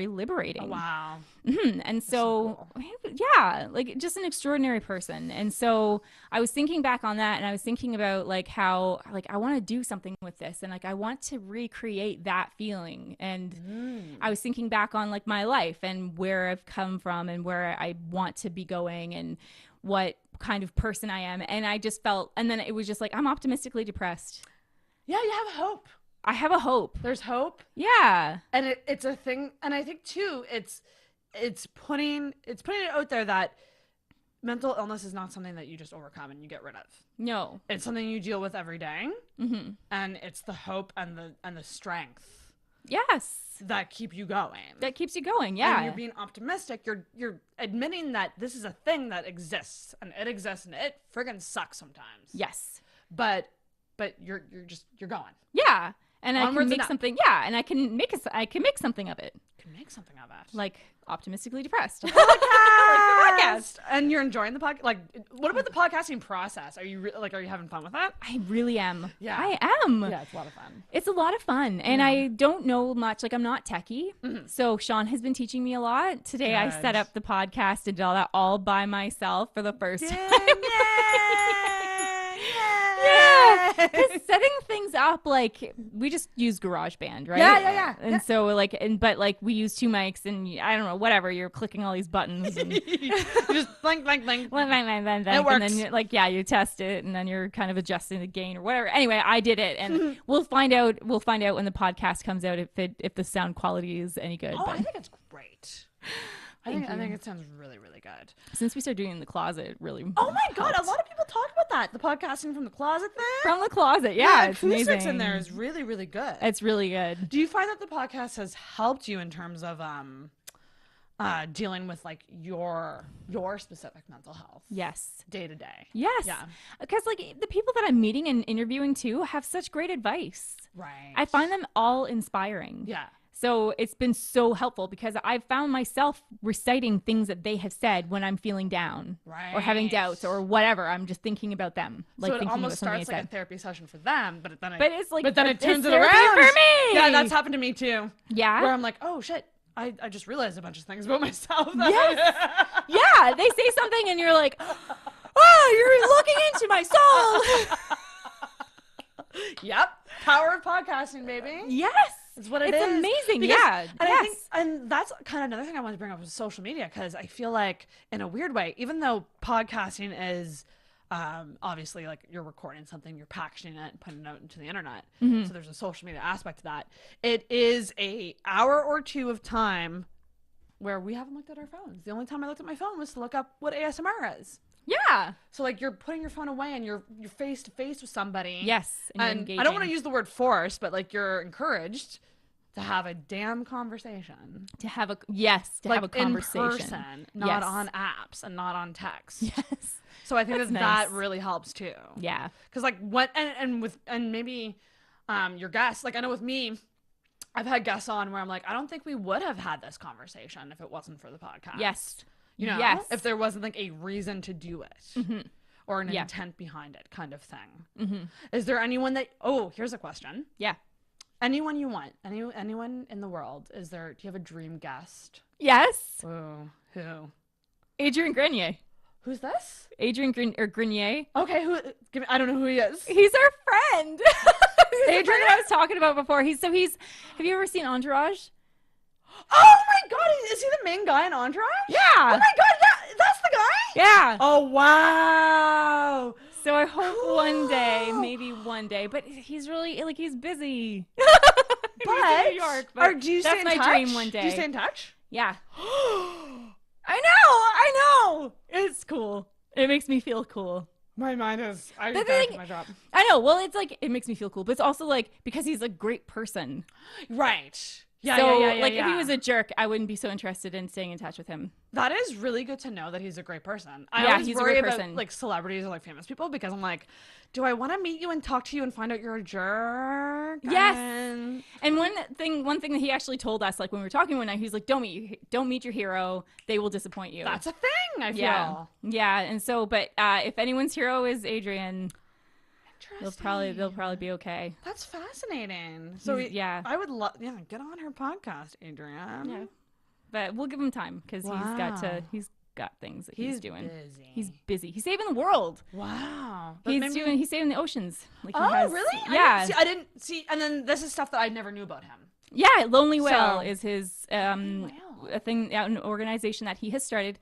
liberating. Oh, wow. Mm-hmm. And so cool. Yeah, like just an extraordinary person. And so I was thinking back on that, and I was thinking about like how like I want to do something with this, and like I want to recreate that feeling. And I was thinking back on like my life and where I've come from and where I want to be going and what kind of person I am. And I just felt, and then it was just like, I'm optimistically depressed. Yeah, you have hope. I have a hope. There's hope. Yeah. And it's a thing. And I think too, it's putting it out there that mental illness is not something that you just overcome and you get rid of. No. It's something you deal with every day. Mm-hmm. And it's the hope and the strength. Yes. That keep you going. That keeps you going, yeah. And you're being optimistic. You're admitting that this is a thing that exists, and it exists, and it friggin' sucks sometimes. Yes. But you're going. Yeah. And I Onwards can make and something. Yeah, and I can make something of it. Can make something of it. Like Optimistically Depressed. Like the podcast. And you're enjoying the podcast. Like, what about the podcasting process? Are you are you having fun with that? I really am. Yeah, I am. Yeah, it's a lot of fun. It's a lot of fun, and I don't know much. Like, I'm not techie, so Sean has been teaching me a lot. Today, I set up the podcast and did all that all by myself for the first time. Yeah, because setting things up, like we just use GarageBand, right? Yeah. And so like, but like we use 2 mics, and I don't know, whatever. You're clicking all these buttons, and You just blink. it works. And then you're, like, you test it, and then you're kind of adjusting the gain or whatever. Anyway, I did it, and we'll find out when the podcast comes out if the sound quality is any good. Oh, but I think it's great. I think it sounds really, really good. Since we started doing it in the closet, it really Oh my God, helped. a lot of people talk about that. The podcasting from the closet thing. From the closet, yeah, it's acoustics amazing. in there is really, really good. It's really good. Do you find that the podcast has helped you in terms of dealing with like your specific mental health? Yes. Day to day. Yes. Yeah. Because like the people that I'm meeting and interviewing too have such great advice. Right. I find them all inspiring. Yeah. So it's been so helpful because I've found myself reciting things that they have said when I'm feeling down or having doubts or whatever. I'm just thinking about them. Like so it thinking almost about something starts I like said. a therapy session for them, but then it turns it therapy around for me. Yeah, that's happened to me too. Yeah. Where I'm like, oh shit, I just realized a bunch of things about myself. Yes. Yeah, they say something and you're like, oh, you're looking into my soul. Yep. Power of podcasting, baby. Yes. That's what it it's is. amazing. Because, yeah. And yes. I think, and that's kind of another thing I want to bring up with social media, because I feel like in a weird way, even though podcasting is obviously like you're recording something, you're packaging it and putting it out into the internet. Mm-hmm. So there's a social media aspect to that. It is a hour or two of time where we haven't looked at our phones. The only time I looked at my phone was to look up what ASMR is. Yeah. So like you're putting your phone away and you're face to face with somebody. Yes. And I don't want to use the word force, but like you're encouraged to have a damn conversation. To have a have a conversation. In person, not on apps and not on text. Yes. So I think That's that nice. really helps too. Yeah. Because like what and maybe your guests, like I know with me, I've had guests on where I'm like, I don't think we would have had this conversation if it wasn't for the podcast. Yes. You know, yes. if there wasn't like a reason to do it. Mm-hmm. Or an intent behind it kind of thing. Mm-hmm. Is there anyone that, here's a question. Yeah. Anyone you want, anyone in the world, do you have a dream guest? Yes. Oh, who? Adrian Grenier. Who's this? Adrian Grenier. Okay, I don't know who he is. He's our friend. Adrian I was talking about before. Have you ever seen Entourage? Oh my God, is he the main guy in Entourage? Yeah. Oh my God, yeah, that's the guy? Yeah. Oh, wow. So I hope maybe one day, but he's really, like, he's busy. But, New York, but do you that's stay in my touch? dream one day. Do you stay in touch? Yeah. I know. It's cool. It makes me feel cool. My mind is, I gotta quit my job. I know. Well, it's like, it makes me feel cool, but it's also like, because he's a great person. Right. Yeah, So, yeah, like, if he was a jerk, I wouldn't be so interested in staying in touch with him. That is really good to know that he's a great person. I Yeah, always he's a worry great about person. like celebrities or like famous people because I'm like, do I want to meet you and talk to you and find out you're a jerk? Yes. And one thing that he actually told us, like when we were talking one night, he's like, don't meet your hero. They will disappoint you. that's a thing, I feel. Yeah. And so, but if anyone's hero is Adrian, they'll probably be okay. That's fascinating. So yeah, I would love get on her podcast, Adrian. Yeah, but we'll give him time because he's got things that he's doing. Busy. He's busy. He's saving the world. Wow. He's saving the oceans. Like really? Yeah. I didn't see. And then this is stuff that I never knew about him. Yeah, Lonely Whale So- is his a thing, an organization that he has started,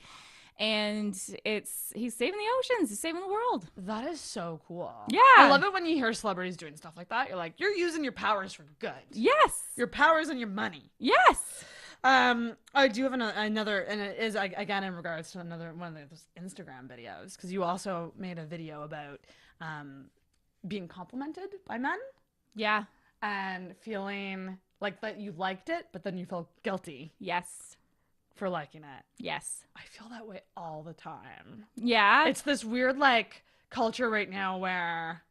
and he's saving the oceans. He's saving the world. That is so cool. Yeah. I love it when you hear celebrities doing stuff like that. You're like, you're using your powers for good. Yes. Your powers and your money. Yes. I do have another, and it is again in regards to another one of those Instagram videos, because you also made a video about being complimented by men. Yeah. And feeling like that you liked it, but then you felt guilty. Yes. For liking it. Yes. I feel that way all the time. Yeah. It's this weird like culture right now where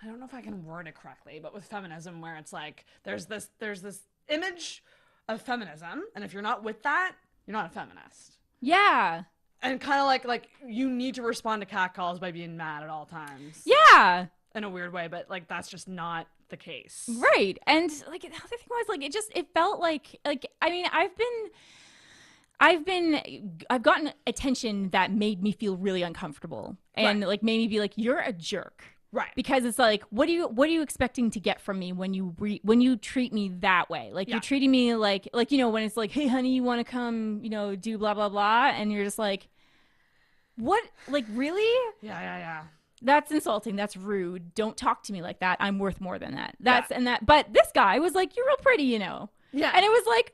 I don't know if I can word it correctly, but with feminism where it's like there's this image of feminism, and if you're not with that, you're not a feminist. Yeah. And kind of like you need to respond to catcalls by being mad at all times. Yeah. In a weird way, but like that's just not the case. Right. And like the other thing was like it felt like I mean, I've gotten attention that made me feel really uncomfortable and like made me be like, you're a jerk. Right. Because it's like, what are you expecting to get from me when you treat me that way? Like you're treating me like when it's like, hey honey, you want to come, do blah blah blah, and you're just like, what? Like really? Yeah. That's insulting. That's rude. Don't talk to me like that. I'm worth more than that. But this guy was like, you're real pretty, Yeah. And it was like,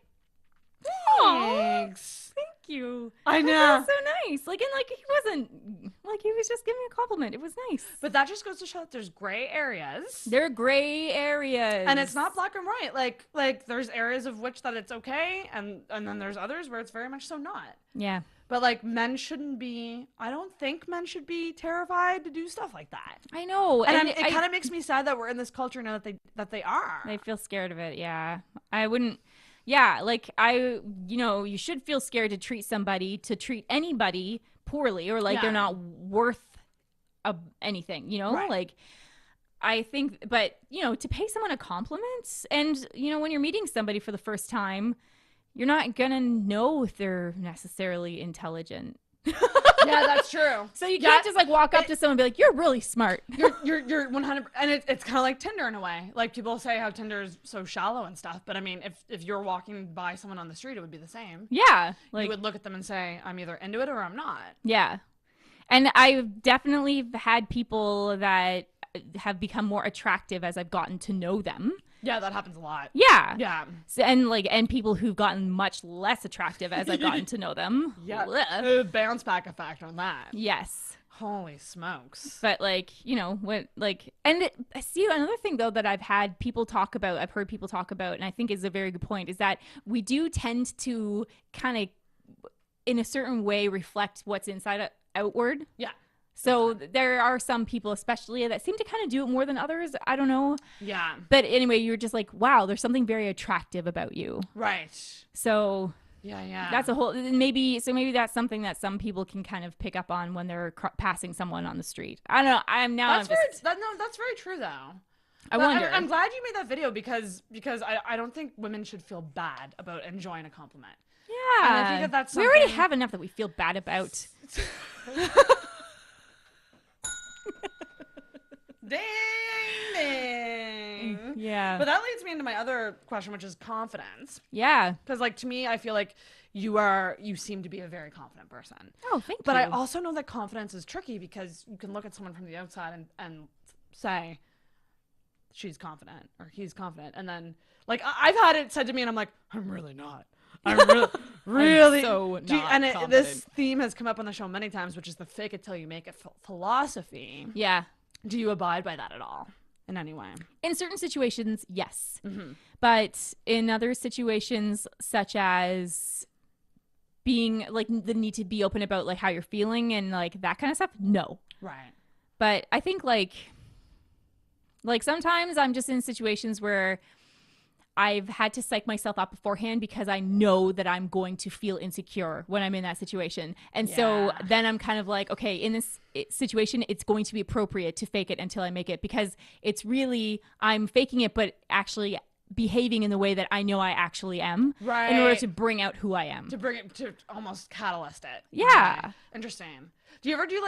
thanks. Thank you. I know. That was so nice. Like, and like he wasn't like, he was just giving me a compliment. It was nice. But that just goes to show that there's gray areas. There are gray areas. And it's not black and white. Like there's areas of which that it's okay, and then there's others where it's very much so not. Yeah. But like men shouldn't be. I don't think men should be terrified to do stuff like that. I know, and it kind of makes me sad that we're in this culture now that they are. They feel scared of it. Yeah, I wouldn't. Yeah, like you should feel scared to treat anybody poorly or like they're not worth anything. Right. Like I think, but to pay someone a compliment, and when you're meeting somebody for the first time, you're not gonna know if they're necessarily intelligent. Yeah, that's true. So you can't just like walk up to someone and be like, "You're really smart." You're 100%, and it's kind of like Tinder in a way. Like people say how Tinder is so shallow and stuff, but I mean, if you're walking by someone on the street, it would be the same. Yeah, like you would look at them and say, "I'm either into it or I'm not." Yeah, and I've definitely had people that have become more attractive as I've gotten to know them. Yeah, that happens a lot. Yeah. So, and people who've gotten much less attractive as I've gotten to know them. Yeah. Bounce back effect on that. Yes. Holy smokes. But and see, another thing though that I've heard people talk about, and I think is a very good point, is that we do tend to kind of, in a certain way, reflect what's inside outward. Yeah. So there are some people, especially, that seem to kind of do it more than others. I don't know. Yeah. But anyway, you're just like, wow, there's something very attractive about you. Right. So yeah. That's a whole, maybe that's something that some people can kind of pick up on when they're passing someone on the street. I don't know. That's very true though. I wonder. I'm glad you made that video because I don't think women should feel bad about enjoying a compliment. Yeah. And I think that's we already have enough that we feel bad about. Ding. Yeah. But that leads me into my other question, which is confidence. Yeah. Because to me, I feel like you seem to be a very confident person. Oh, thank you. But I also know that confidence is tricky because you can look at someone from the outside and say, she's confident or he's confident. And then I've had it said to me and I'm like, I'm really not. I'm really I'm so not confident. This theme has come up on the show many times, which is the fake it till you make it philosophy. Yeah. Do you abide by that at all? in any way. In certain situations, yes. Mm-hmm. But in other situations, such as being like the need to be open about like how you're feeling and like that kind of stuff, no. Right. But I think like sometimes I'm just in situations where I've had to psych myself up beforehand because I know that I'm going to feel insecure when I'm in that situation. And so then I'm kind of like, okay, in this situation, it's going to be appropriate to fake it until I make it, because it's really, I'm faking it, but actually behaving in the way that I know I actually am, right, in order to bring out who I am. To bring it, to almost catalyst it. Yeah. Right. Interesting. Do you ever do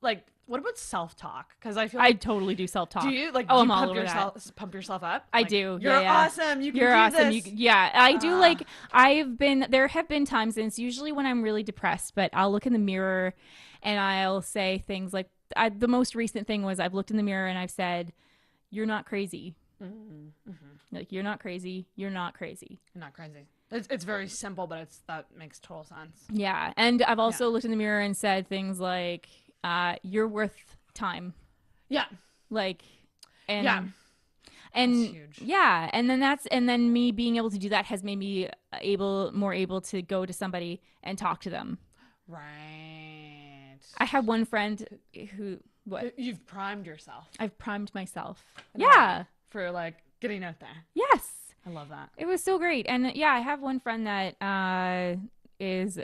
like what about self-talk? Because I feel I like, totally do self-talk. do you like, Oh, do I'm you all pump over yourself, pump yourself up? I Like, do. You're yeah. awesome. You can You're do awesome. this. I do like, there have been times, and it's usually when I'm really depressed, but I'll look in the mirror and I'll say things like, the most recent thing was I've looked in the mirror and I've said, "You're not crazy." Mm-hmm. Like, you're not crazy. You're not crazy. You're not crazy. It's very simple, but that makes total sense. Yeah. And I've also looked in the mirror and said things like, "You're worth time." Yeah. Like, and Yeah. and That's huge. yeah, and then me being able to do that has made me more able to go to somebody and talk to them. Right. I have one friend who, what? You've primed yourself. I've primed myself. in a Yeah. way for like getting out there. Yes. I love that. It was so great. And yeah, I have one friend that is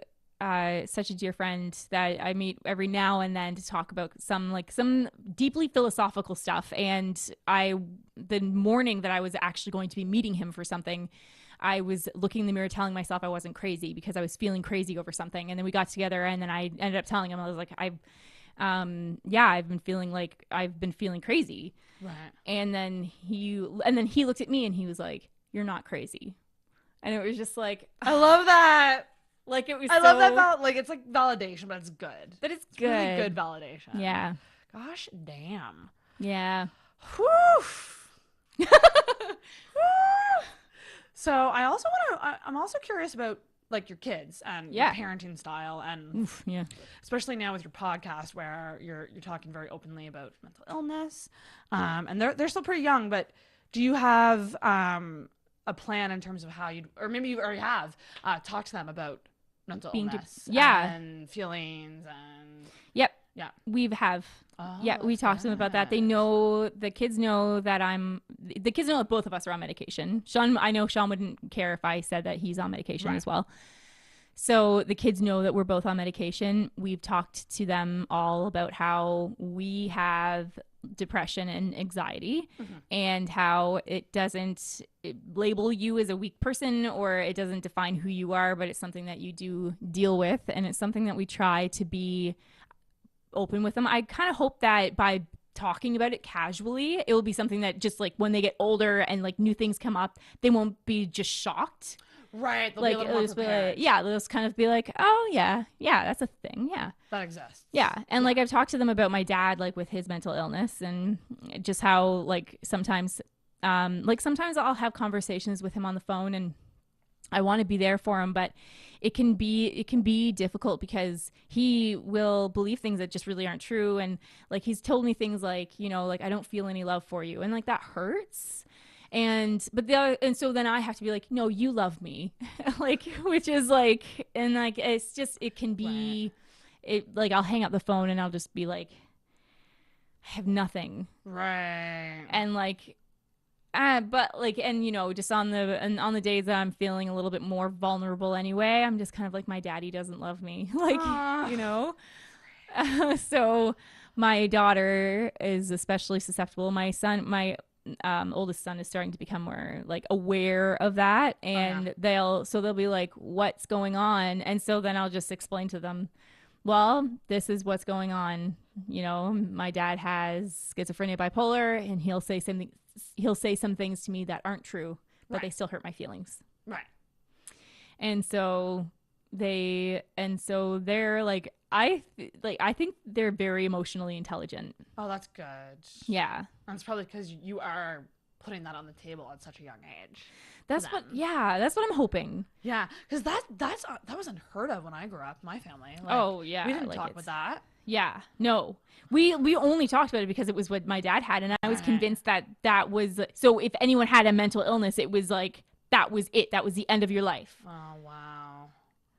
such a dear friend that I meet every now and then to talk about some deeply philosophical stuff. And the morning that I was actually going to be meeting him for something, I was looking in the mirror telling myself I wasn't crazy because I was feeling crazy over something. And then we got together and then I ended up telling him, I was like, I've been feeling crazy. Right. And then he looked at me and he was like, "You're not crazy." And it was just like, I love that. like, it was I love that. Like, it's like validation, but it's good. But it's Really good. good validation. Yeah. Gosh damn. Yeah. Whew. So I also I'm also curious about like your kids and your parenting style, and yeah, especially now with your podcast where you're talking very openly about mental illness, and they're still pretty young, but do you have a plan in terms of how you'd, or maybe you already have, talked to them about mental illness and feelings and we have. We talked to them about that. They know, the kids know that both of us are on medication. I know Sean wouldn't care if I said that he's on medication as well. So the kids know that we're both on medication. We've talked to them all about how we have depression and anxiety, and how it doesn't label you as a weak person, or it doesn't define who you are, but it's something that you do deal with, and it's something that we try to be open with them. I kind of hope that by talking about it casually, it will be something that just like when they get older and like new things come up, they won't be just shocked. Right. They'll Like, be a little more prepared. they'll just kind of be like, "Oh yeah, that's a thing. Yeah. That exists. Yeah." And like I've talked to them about my dad, like with his mental illness, and just how like sometimes I'll have conversations with him on the phone and I want to be there for him, but it can be difficult because he will believe things that just really aren't true. And like, he's told me things like, like, "I don't feel any love for you." And like, that hurts. And so then I have to be like, "No, you love me." Like, which is like, and like, it's just, it can be, like, I'll hang up the phone and I'll just be like, I have nothing. Right. And like, but like, and just on the days that I'm feeling a little bit more vulnerable anyway, I'm just kind of like, my daddy doesn't love me. Like, so my daughter is especially susceptible. My oldest son is starting to become more like aware of that, and they'll be like, "What's going on?" And so then I'll just explain to them, "Well, this is what's going on. My dad has schizophrenia, bipolar, and he'll say some things to me that aren't true, but they still hurt my feelings." Right. And so they're like, I think they're very emotionally intelligent. Oh, that's good. Yeah. That's probably because you are putting that on the table at such a young age. That's what I'm hoping. Yeah, because that was unheard of when I grew up. My family. Oh yeah, we didn't talk about that. Yeah, no, we only talked about it because it was what my dad had, and I was convinced that was so. If anyone had a mental illness, it was like that was it. That was the end of your life. Oh wow.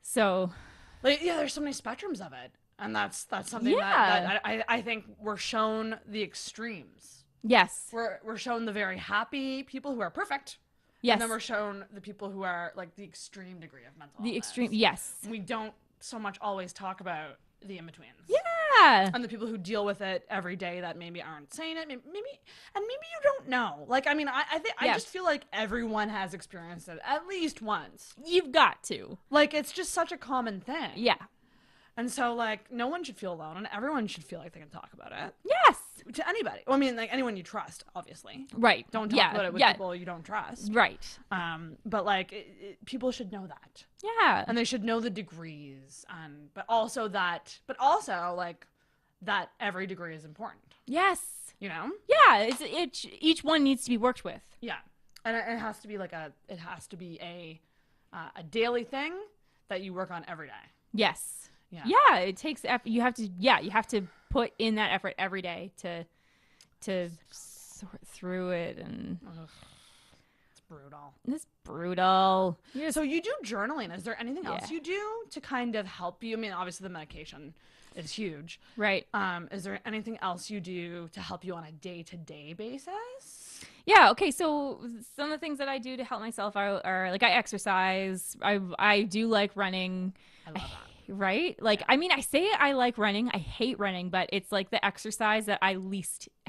So, there's so many spectrums of it, and that's something that I think we're shown the extremes. Yes, we're shown the very happy people who are perfect. Yes. And then we're shown the people who are like the extreme degree of mental illness. The extreme, yes. We don't so much always talk about the in-betweens. Yeah. And the people who deal with it every day that maybe aren't saying it. Maybe you don't know. Like, I mean, I just feel like everyone has experienced it at least once. You've got to. Like, it's just such a common thing. Yeah. And so, like, no one should feel alone, and everyone should feel like they can talk about it. Yes. To anybody. Well, I mean, like, anyone you trust, obviously. Right. Don't talk about it with people you don't trust. Right. But, like, people should know that. Yeah. And they should know the degrees, but also, like, that every degree is important. Yes. You know? Yeah. Each one needs to be worked with. Yeah. And it has to be, like, a daily thing that you work on every day. Yes. Yeah, it takes effort. You have to put in that effort every day to sort through it, and it's brutal. Yeah. So you do journaling. Is there anything else you do to kind of help you? I mean, obviously the medication is huge. Right. Is there anything else you do to help you on a day-to-day basis? Yeah. Okay. So some of the things that I do to help myself are like I exercise. I do like running. I love that. Right? Like, I mean, I say I like running. I hate running, but it's like the exercise that I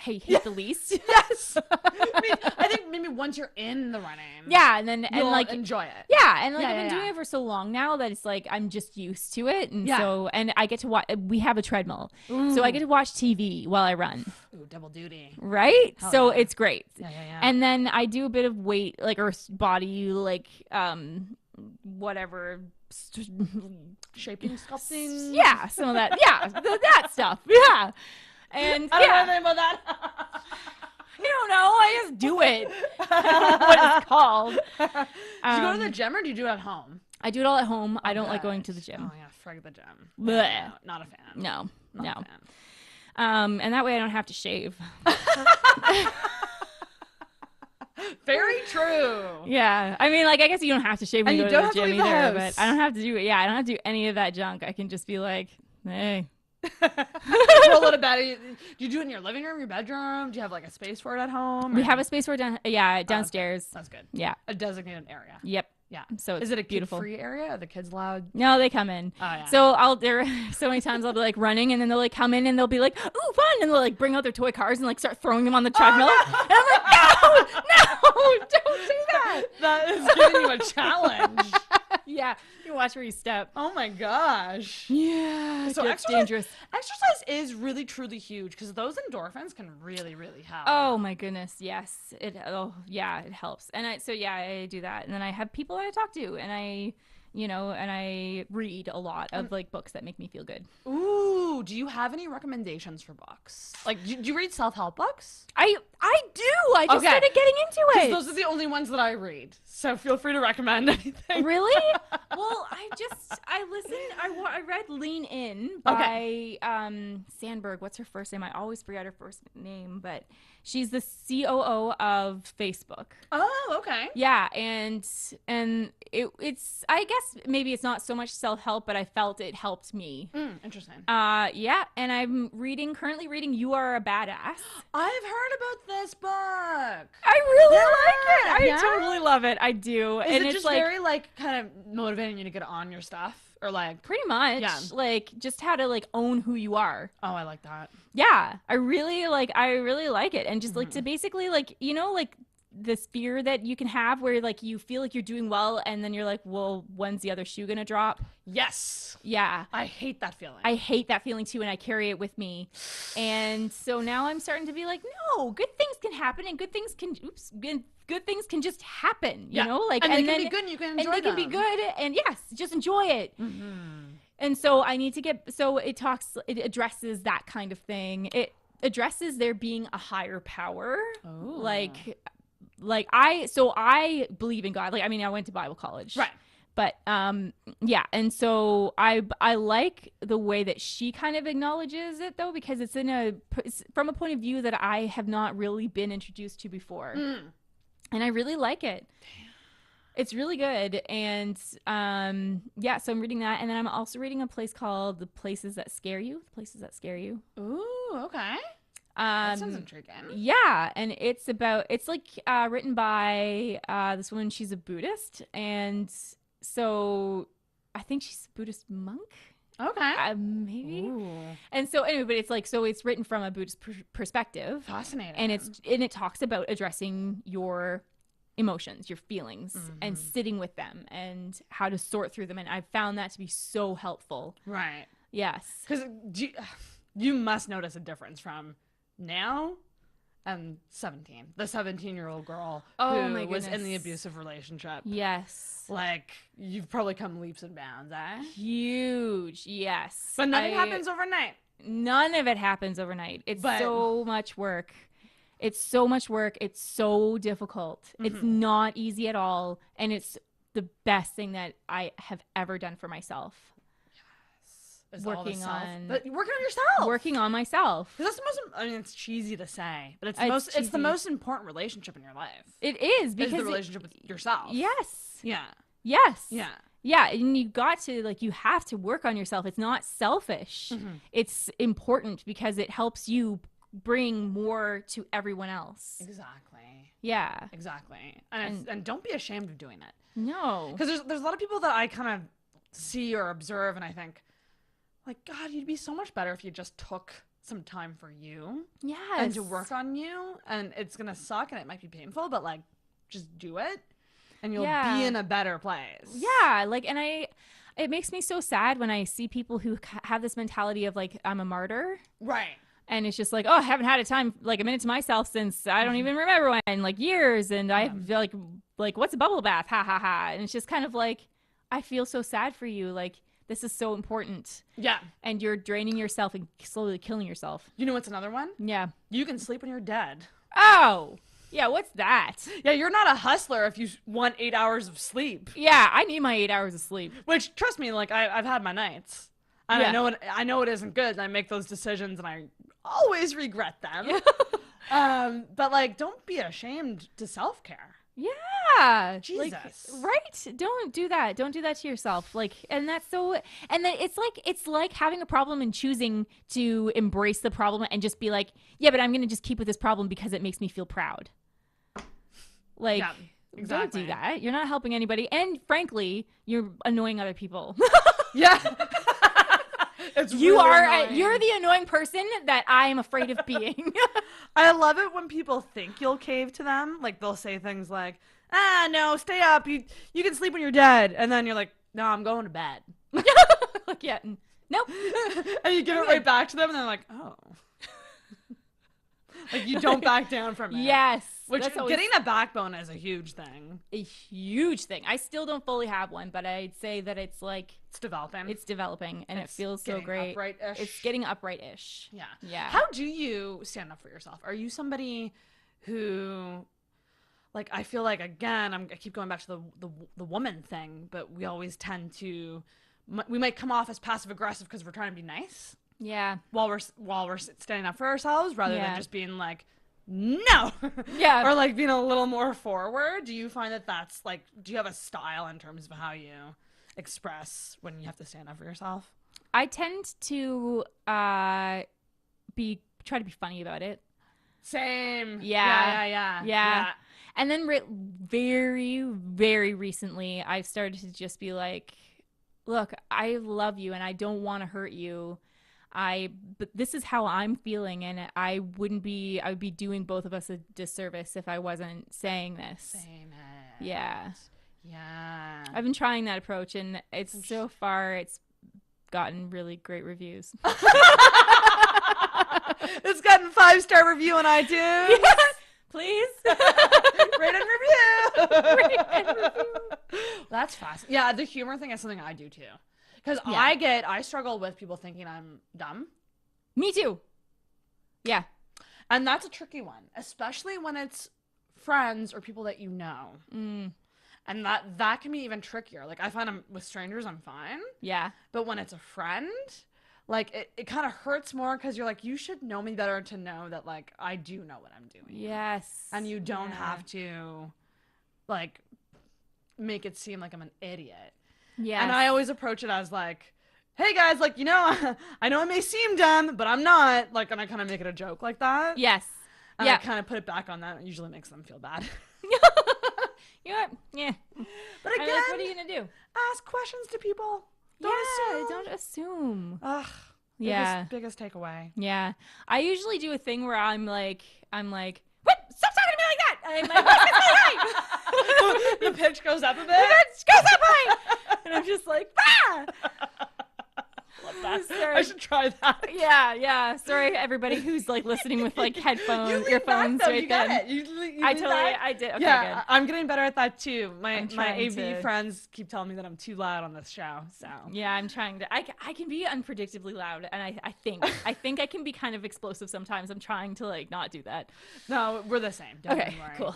hate the least. Yes. I think maybe once you're in the running. Yeah. And you'll like enjoy it. Yeah. And like I've been doing it for so long now that it's like I'm just used to it. And and I get to watch, we have a treadmill. Ooh. So I get to watch TV while I run. Ooh, double duty. Right? Hell so yeah. it's great. Yeah. And then I do a bit of weight, like, or body, like, whatever. Shaping, sculpting. Yeah, some of that. Yeah, that stuff. Yeah. And I don't know anything about that. You don't know. I just do it. What it's called. Do you go to the gym or do you do it at home? I do it all at home. I don't like going to the gym. Oh, yeah. Frig the gym. Blech. No, not a fan. No. Not a fan. And that way I don't have to shave. Very true. Yeah. I mean, like, I guess you don't have to shave when you go to the gym either, the but I don't have to do it. Yeah, I don't have to do any of that junk. I can just be like, hey. Roll out of bed. Do you do it in your living room, your bedroom? Do you have like a space for it at home? We have a space for it downstairs. That's good. Yeah. A designated area. Yep. Yeah. So it's is it a beautiful kid-free area? Are the kids allowed? No, they come in. Oh yeah. So there so many times I'll be like running, and then they'll like come in and they'll be like, "Ooh, fun!" and they'll like bring out their toy cars and like start throwing them on the treadmill. Oh, no. And I'm like, no, don't do that. That is giving you a challenge. Yeah, you watch where you step. Oh my gosh. Yeah. So it's dangerous. Exercise is really truly huge because those endorphins can really, really help. Oh my goodness, yes. It helps. And I do that. And then I have people that I talk to, and I read a lot of like books that make me feel good. Ooh, do you have any recommendations for books? Like, do you read self-help books? I do. I just started getting into it. Those are the only ones that I read. So feel free to recommend anything. Really? Well, I read Lean In by Sandberg. What's her first name? I always forget her first name, but she's the COO of Facebook. Oh, okay. Yeah, and it's I guess maybe it's not so much self-help, but I felt it helped me. Interesting. Yeah, and I'm currently reading You Are a Badass. I've heard about this book. I really like it. I totally love it. I do. Is it just very like kind of motivating you to get on your stuff? Or like pretty much, like just how to like own who you are. Oh, I like that. Yeah, I really like it, and just like to basically like like this fear that you can have where like you feel like you're doing well, and then you're like, well, when's the other shoe gonna drop? Yes. Yeah. I hate that feeling. I hate that feeling too, and I carry it with me. And so now I'm starting to be like, no, good things can happen, and good things can just happen, you know? Like, and then can be good and you can enjoy them. And they can be good, and yes, just enjoy it. And so I need to it addresses that kind of thing. It addresses there being a higher power. Oh. Like, like I believe in God. Like, I mean, I went to Bible college. Right. But yeah, and so I like the way that she kind of acknowledges it, though, because it's from a point of view that I have not really been introduced to before, and I really like it. It's really good, and yeah, so I'm reading that, and then I'm also reading a place called The Places That Scare You. The Places That Scare You. Ooh, okay. That sounds intriguing. Yeah, and it's like written by this woman. She's a Buddhist, and so I think she's a Buddhist monk. Okay. Maybe. Ooh. And so anyway, but it's like, so it's written from a Buddhist perspective. Fascinating. And it talks about addressing your emotions, your feelings, and sitting with them and how to sort through them. And I found that to be so helpful. Right. Yes. Because you must notice a difference from now and 17. The 17-year-old girl who was in the abusive relationship. Yes. Like, you've probably come leaps and bounds, eh? Huge. Yes. But nothing happens overnight. None of it happens overnight. It's so much work. It's so much work. It's so difficult. It's not easy at all. And it's the best thing that I have ever done for myself. Working on yourself. Working on myself. That's the most. I mean, it's cheesy to say, but it's the most important relationship in your life. It is, because the relationship with yourself. Yes. Yeah. Yes. Yeah. Yeah, and you have to work on yourself. It's not selfish. It's important because it helps you bring more to everyone else. Exactly. Yeah. Exactly. And don't be ashamed of doing it. No. Because there's a lot of people that I kind of see or observe, and I think, like, God, you'd be so much better if you just took some time for you. Yes. And to work on you. And it's going to suck and it might be painful, but, like, just do it. And you'll be in a better place. Yeah. Like, and it makes me so sad when I see people who have this mentality of, like, I'm a martyr. Right. And it's just like, oh, I haven't had a minute to myself since I don't even remember when, like, years. And I feel like, what's a bubble bath? Ha, ha, ha. And it's just kind of like, I feel so sad for you. Like, this is so important. Yeah. And you're draining yourself and slowly killing yourself. You know what's another one? Yeah. You can sleep when you're dead. Oh, yeah. What's that? Yeah, you're not a hustler if you want 8 hours of sleep. Yeah, I need my 8 hours of sleep. Which, trust me, like, I've had my nights. And I know it isn't good. And I make those decisions and I always regret them. But, like, don't be ashamed to self-care. Yeah. Jesus. Like, right? Don't do that. Don't do that to yourself. Like, and that's so, and then it's like having a problem and choosing to embrace the problem and just be like, yeah, but I'm going to just keep with this problem because it makes me feel proud. Like, don't do that. You're not helping anybody. And frankly, you're annoying other people. Yeah. You're the annoying person that I am afraid of being. I love it when people think you'll cave to them. Like, they'll say things like, no, stay up. You can sleep when you're dead. And then you're like, no, I'm going to bed. Like, yeah, nope. And you give it right back to them and they're like, oh. Like, you don't back down from it. Yes. Which, getting a backbone is a huge thing. A huge thing. I still don't fully have one, but I'd say that it's like... It's developing. It's developing, and it feels so great. Upright-ish. It's getting upright-ish. Yeah. Yeah. How do you stand up for yourself? Are you somebody who... Like, I feel like, again, I keep going back to the woman thing, but we always tend to... We might come off as passive-aggressive because we're trying to be nice. Yeah. While we're standing up for ourselves, rather than just being like, no. Yeah. Or like being a little more forward. Do you find that that's like, do you have a style in terms of how you express when you have to stand up for yourself? I tend to try to be funny about it. Same. Yeah. And then very, very recently, I've started to just be like, look, I love you and I don't want to hurt you. But this is how I'm feeling, and I would be doing both of us a disservice if I wasn't saying this. Saying it. Yeah. Yeah. I've been trying that approach, and so far it's gotten really great reviews. It's gotten 5-star review on iTunes. Yeah, please. Rate and review. That's fast. Yeah, the humor thing is something I do too. Because I struggle with people thinking I'm dumb. Me too. Yeah. And that's a tricky one, especially when it's friends or people that you know. And that can be even trickier. Like, I find with strangers, I'm fine. Yeah. But when it's a friend, like, it kind of hurts more because you're like, you should know me better to know that, like, I do know what I'm doing. Yes. And you don't have to, like, make it seem like I'm an idiot. Yeah. And I always approach it as, like, hey, guys, like, you know, I know it may seem dumb, but I'm not. Like, and I kind of make it a joke like that. Yes. And yeah. I kind of put it back on that. It usually makes them feel bad. You know what? Yeah. But again, like, what are you going to do? Ask questions to people. Don't assume. Ugh. Yeah. Biggest takeaway. Yeah. I usually do a thing where I'm like, what? Stop talking to me like that. I'm like, what's this The pitch goes up a bit. The pitch goes up high. And I'm just like, ah! I should try that. Yeah. Sorry, everybody who's like listening with like headphones, earphones right you then. Got it. You I did. Okay, yeah, good. I'm getting better at that too. My AV to... friends keep telling me that I'm too loud on this show. So yeah, I'm trying to. I can be unpredictably loud, and I think I can be kind of explosive sometimes. I'm trying to like not do that. No, we're the same. Don't worry. Cool.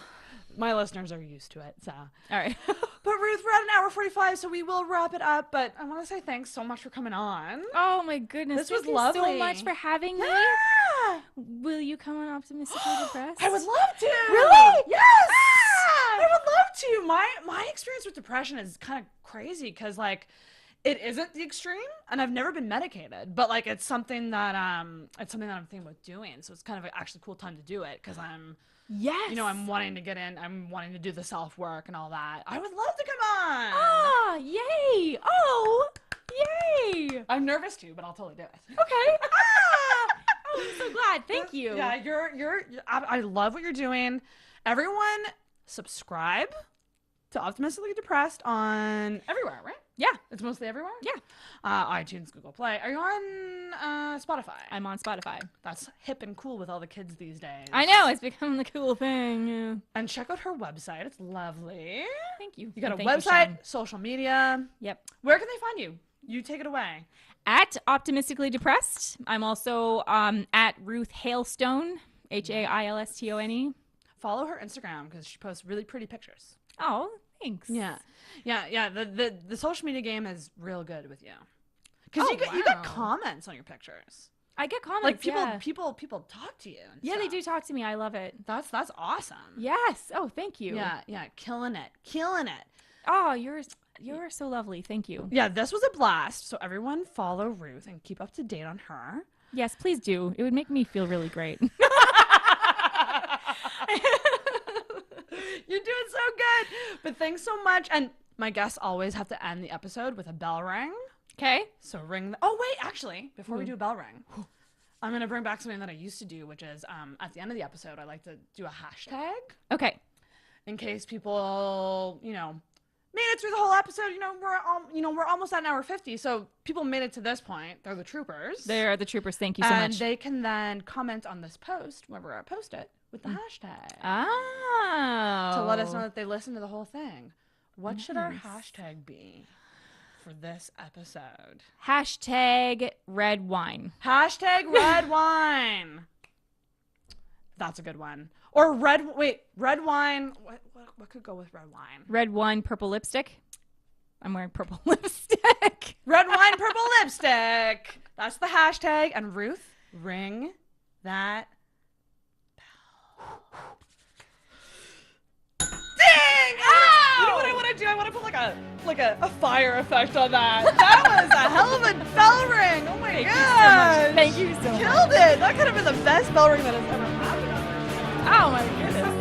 My listeners are used to it, so. All right. But Ruth, we're at an hour 45, so we will wrap it up. But I want to say thanks so much for coming on. Oh my goodness, this was Thank lovely. you so much for having me. Yeah. Will you come on Optimistically Depressed? I would love to. Really? Yes. I would love to. My experience with depression is kind of crazy because like it isn't the extreme, and I've never been medicated, but like it's something that I'm thinking about doing. So it's kind of actually a cool time to do it because I'm. Yes. You know, I'm wanting to get in. I'm wanting to do the self-work and all that. I would love to come on. Ah, yay. Oh, yay. I'm nervous too, but I'll totally do it. Okay. Oh, I'm so glad. Thank you. Yeah, I love what you're doing. Everyone subscribe to Optimistically Depressed on everywhere, right? Yeah. It's mostly everywhere? Yeah. iTunes, Google Play. Are you on Spotify? I'm on Spotify. That's hip and cool with all the kids these days. I know. It's become the cool thing. Yeah. And check out her website. It's lovely. Thank you. You got a website, social media. Yep. Where can they find you? You take it away. At Optimistically Depressed. I'm also at Ruth Hailstone, HAILSTONE. Follow her Instagram because she posts really pretty pictures. Oh, thanks. Yeah. The social media game is real good with you. Because you get comments on your pictures. I get comments. Like people talk to you. Yeah, they do talk to me. I love it. That's awesome. Yes. Oh, thank you. Yeah, killing it. Oh, you're so lovely. Thank you. Yeah, this was a blast. So everyone follow Ruth and keep up to date on her. Yes, please do. It would make me feel really great. You're doing so good. But thanks so much. And my guests always have to end the episode with a bell ring. Okay. So ring oh, wait, actually, before we do a bell ring, I'm going to bring back something that I used to do, which is at the end of the episode, I like to do a hashtag. Okay. In case people, made it through the whole episode. We're almost at an hour 50. So people made it to this point. They're the troopers. They are the troopers. Thank you so much. And they can then comment on this post whenever I post it with the hashtag. Oh. To let us know that they listened to the whole thing. What should our hashtag be for this episode? Hashtag red wine. Hashtag red wine. That's a good one. Or red wine. What could go with red wine? Red wine, purple lipstick. I'm wearing purple lipstick. Red wine, purple lipstick. That's the hashtag. And Ruth, ring that bell. Ding! Ah! You know what I want to do? I want to put like a fire effect on that. That was a hell of a bell ring. Oh my god! Thank you so much. Killed it. That could have been the best bell ring that has ever happened on this show. Oh my goodness.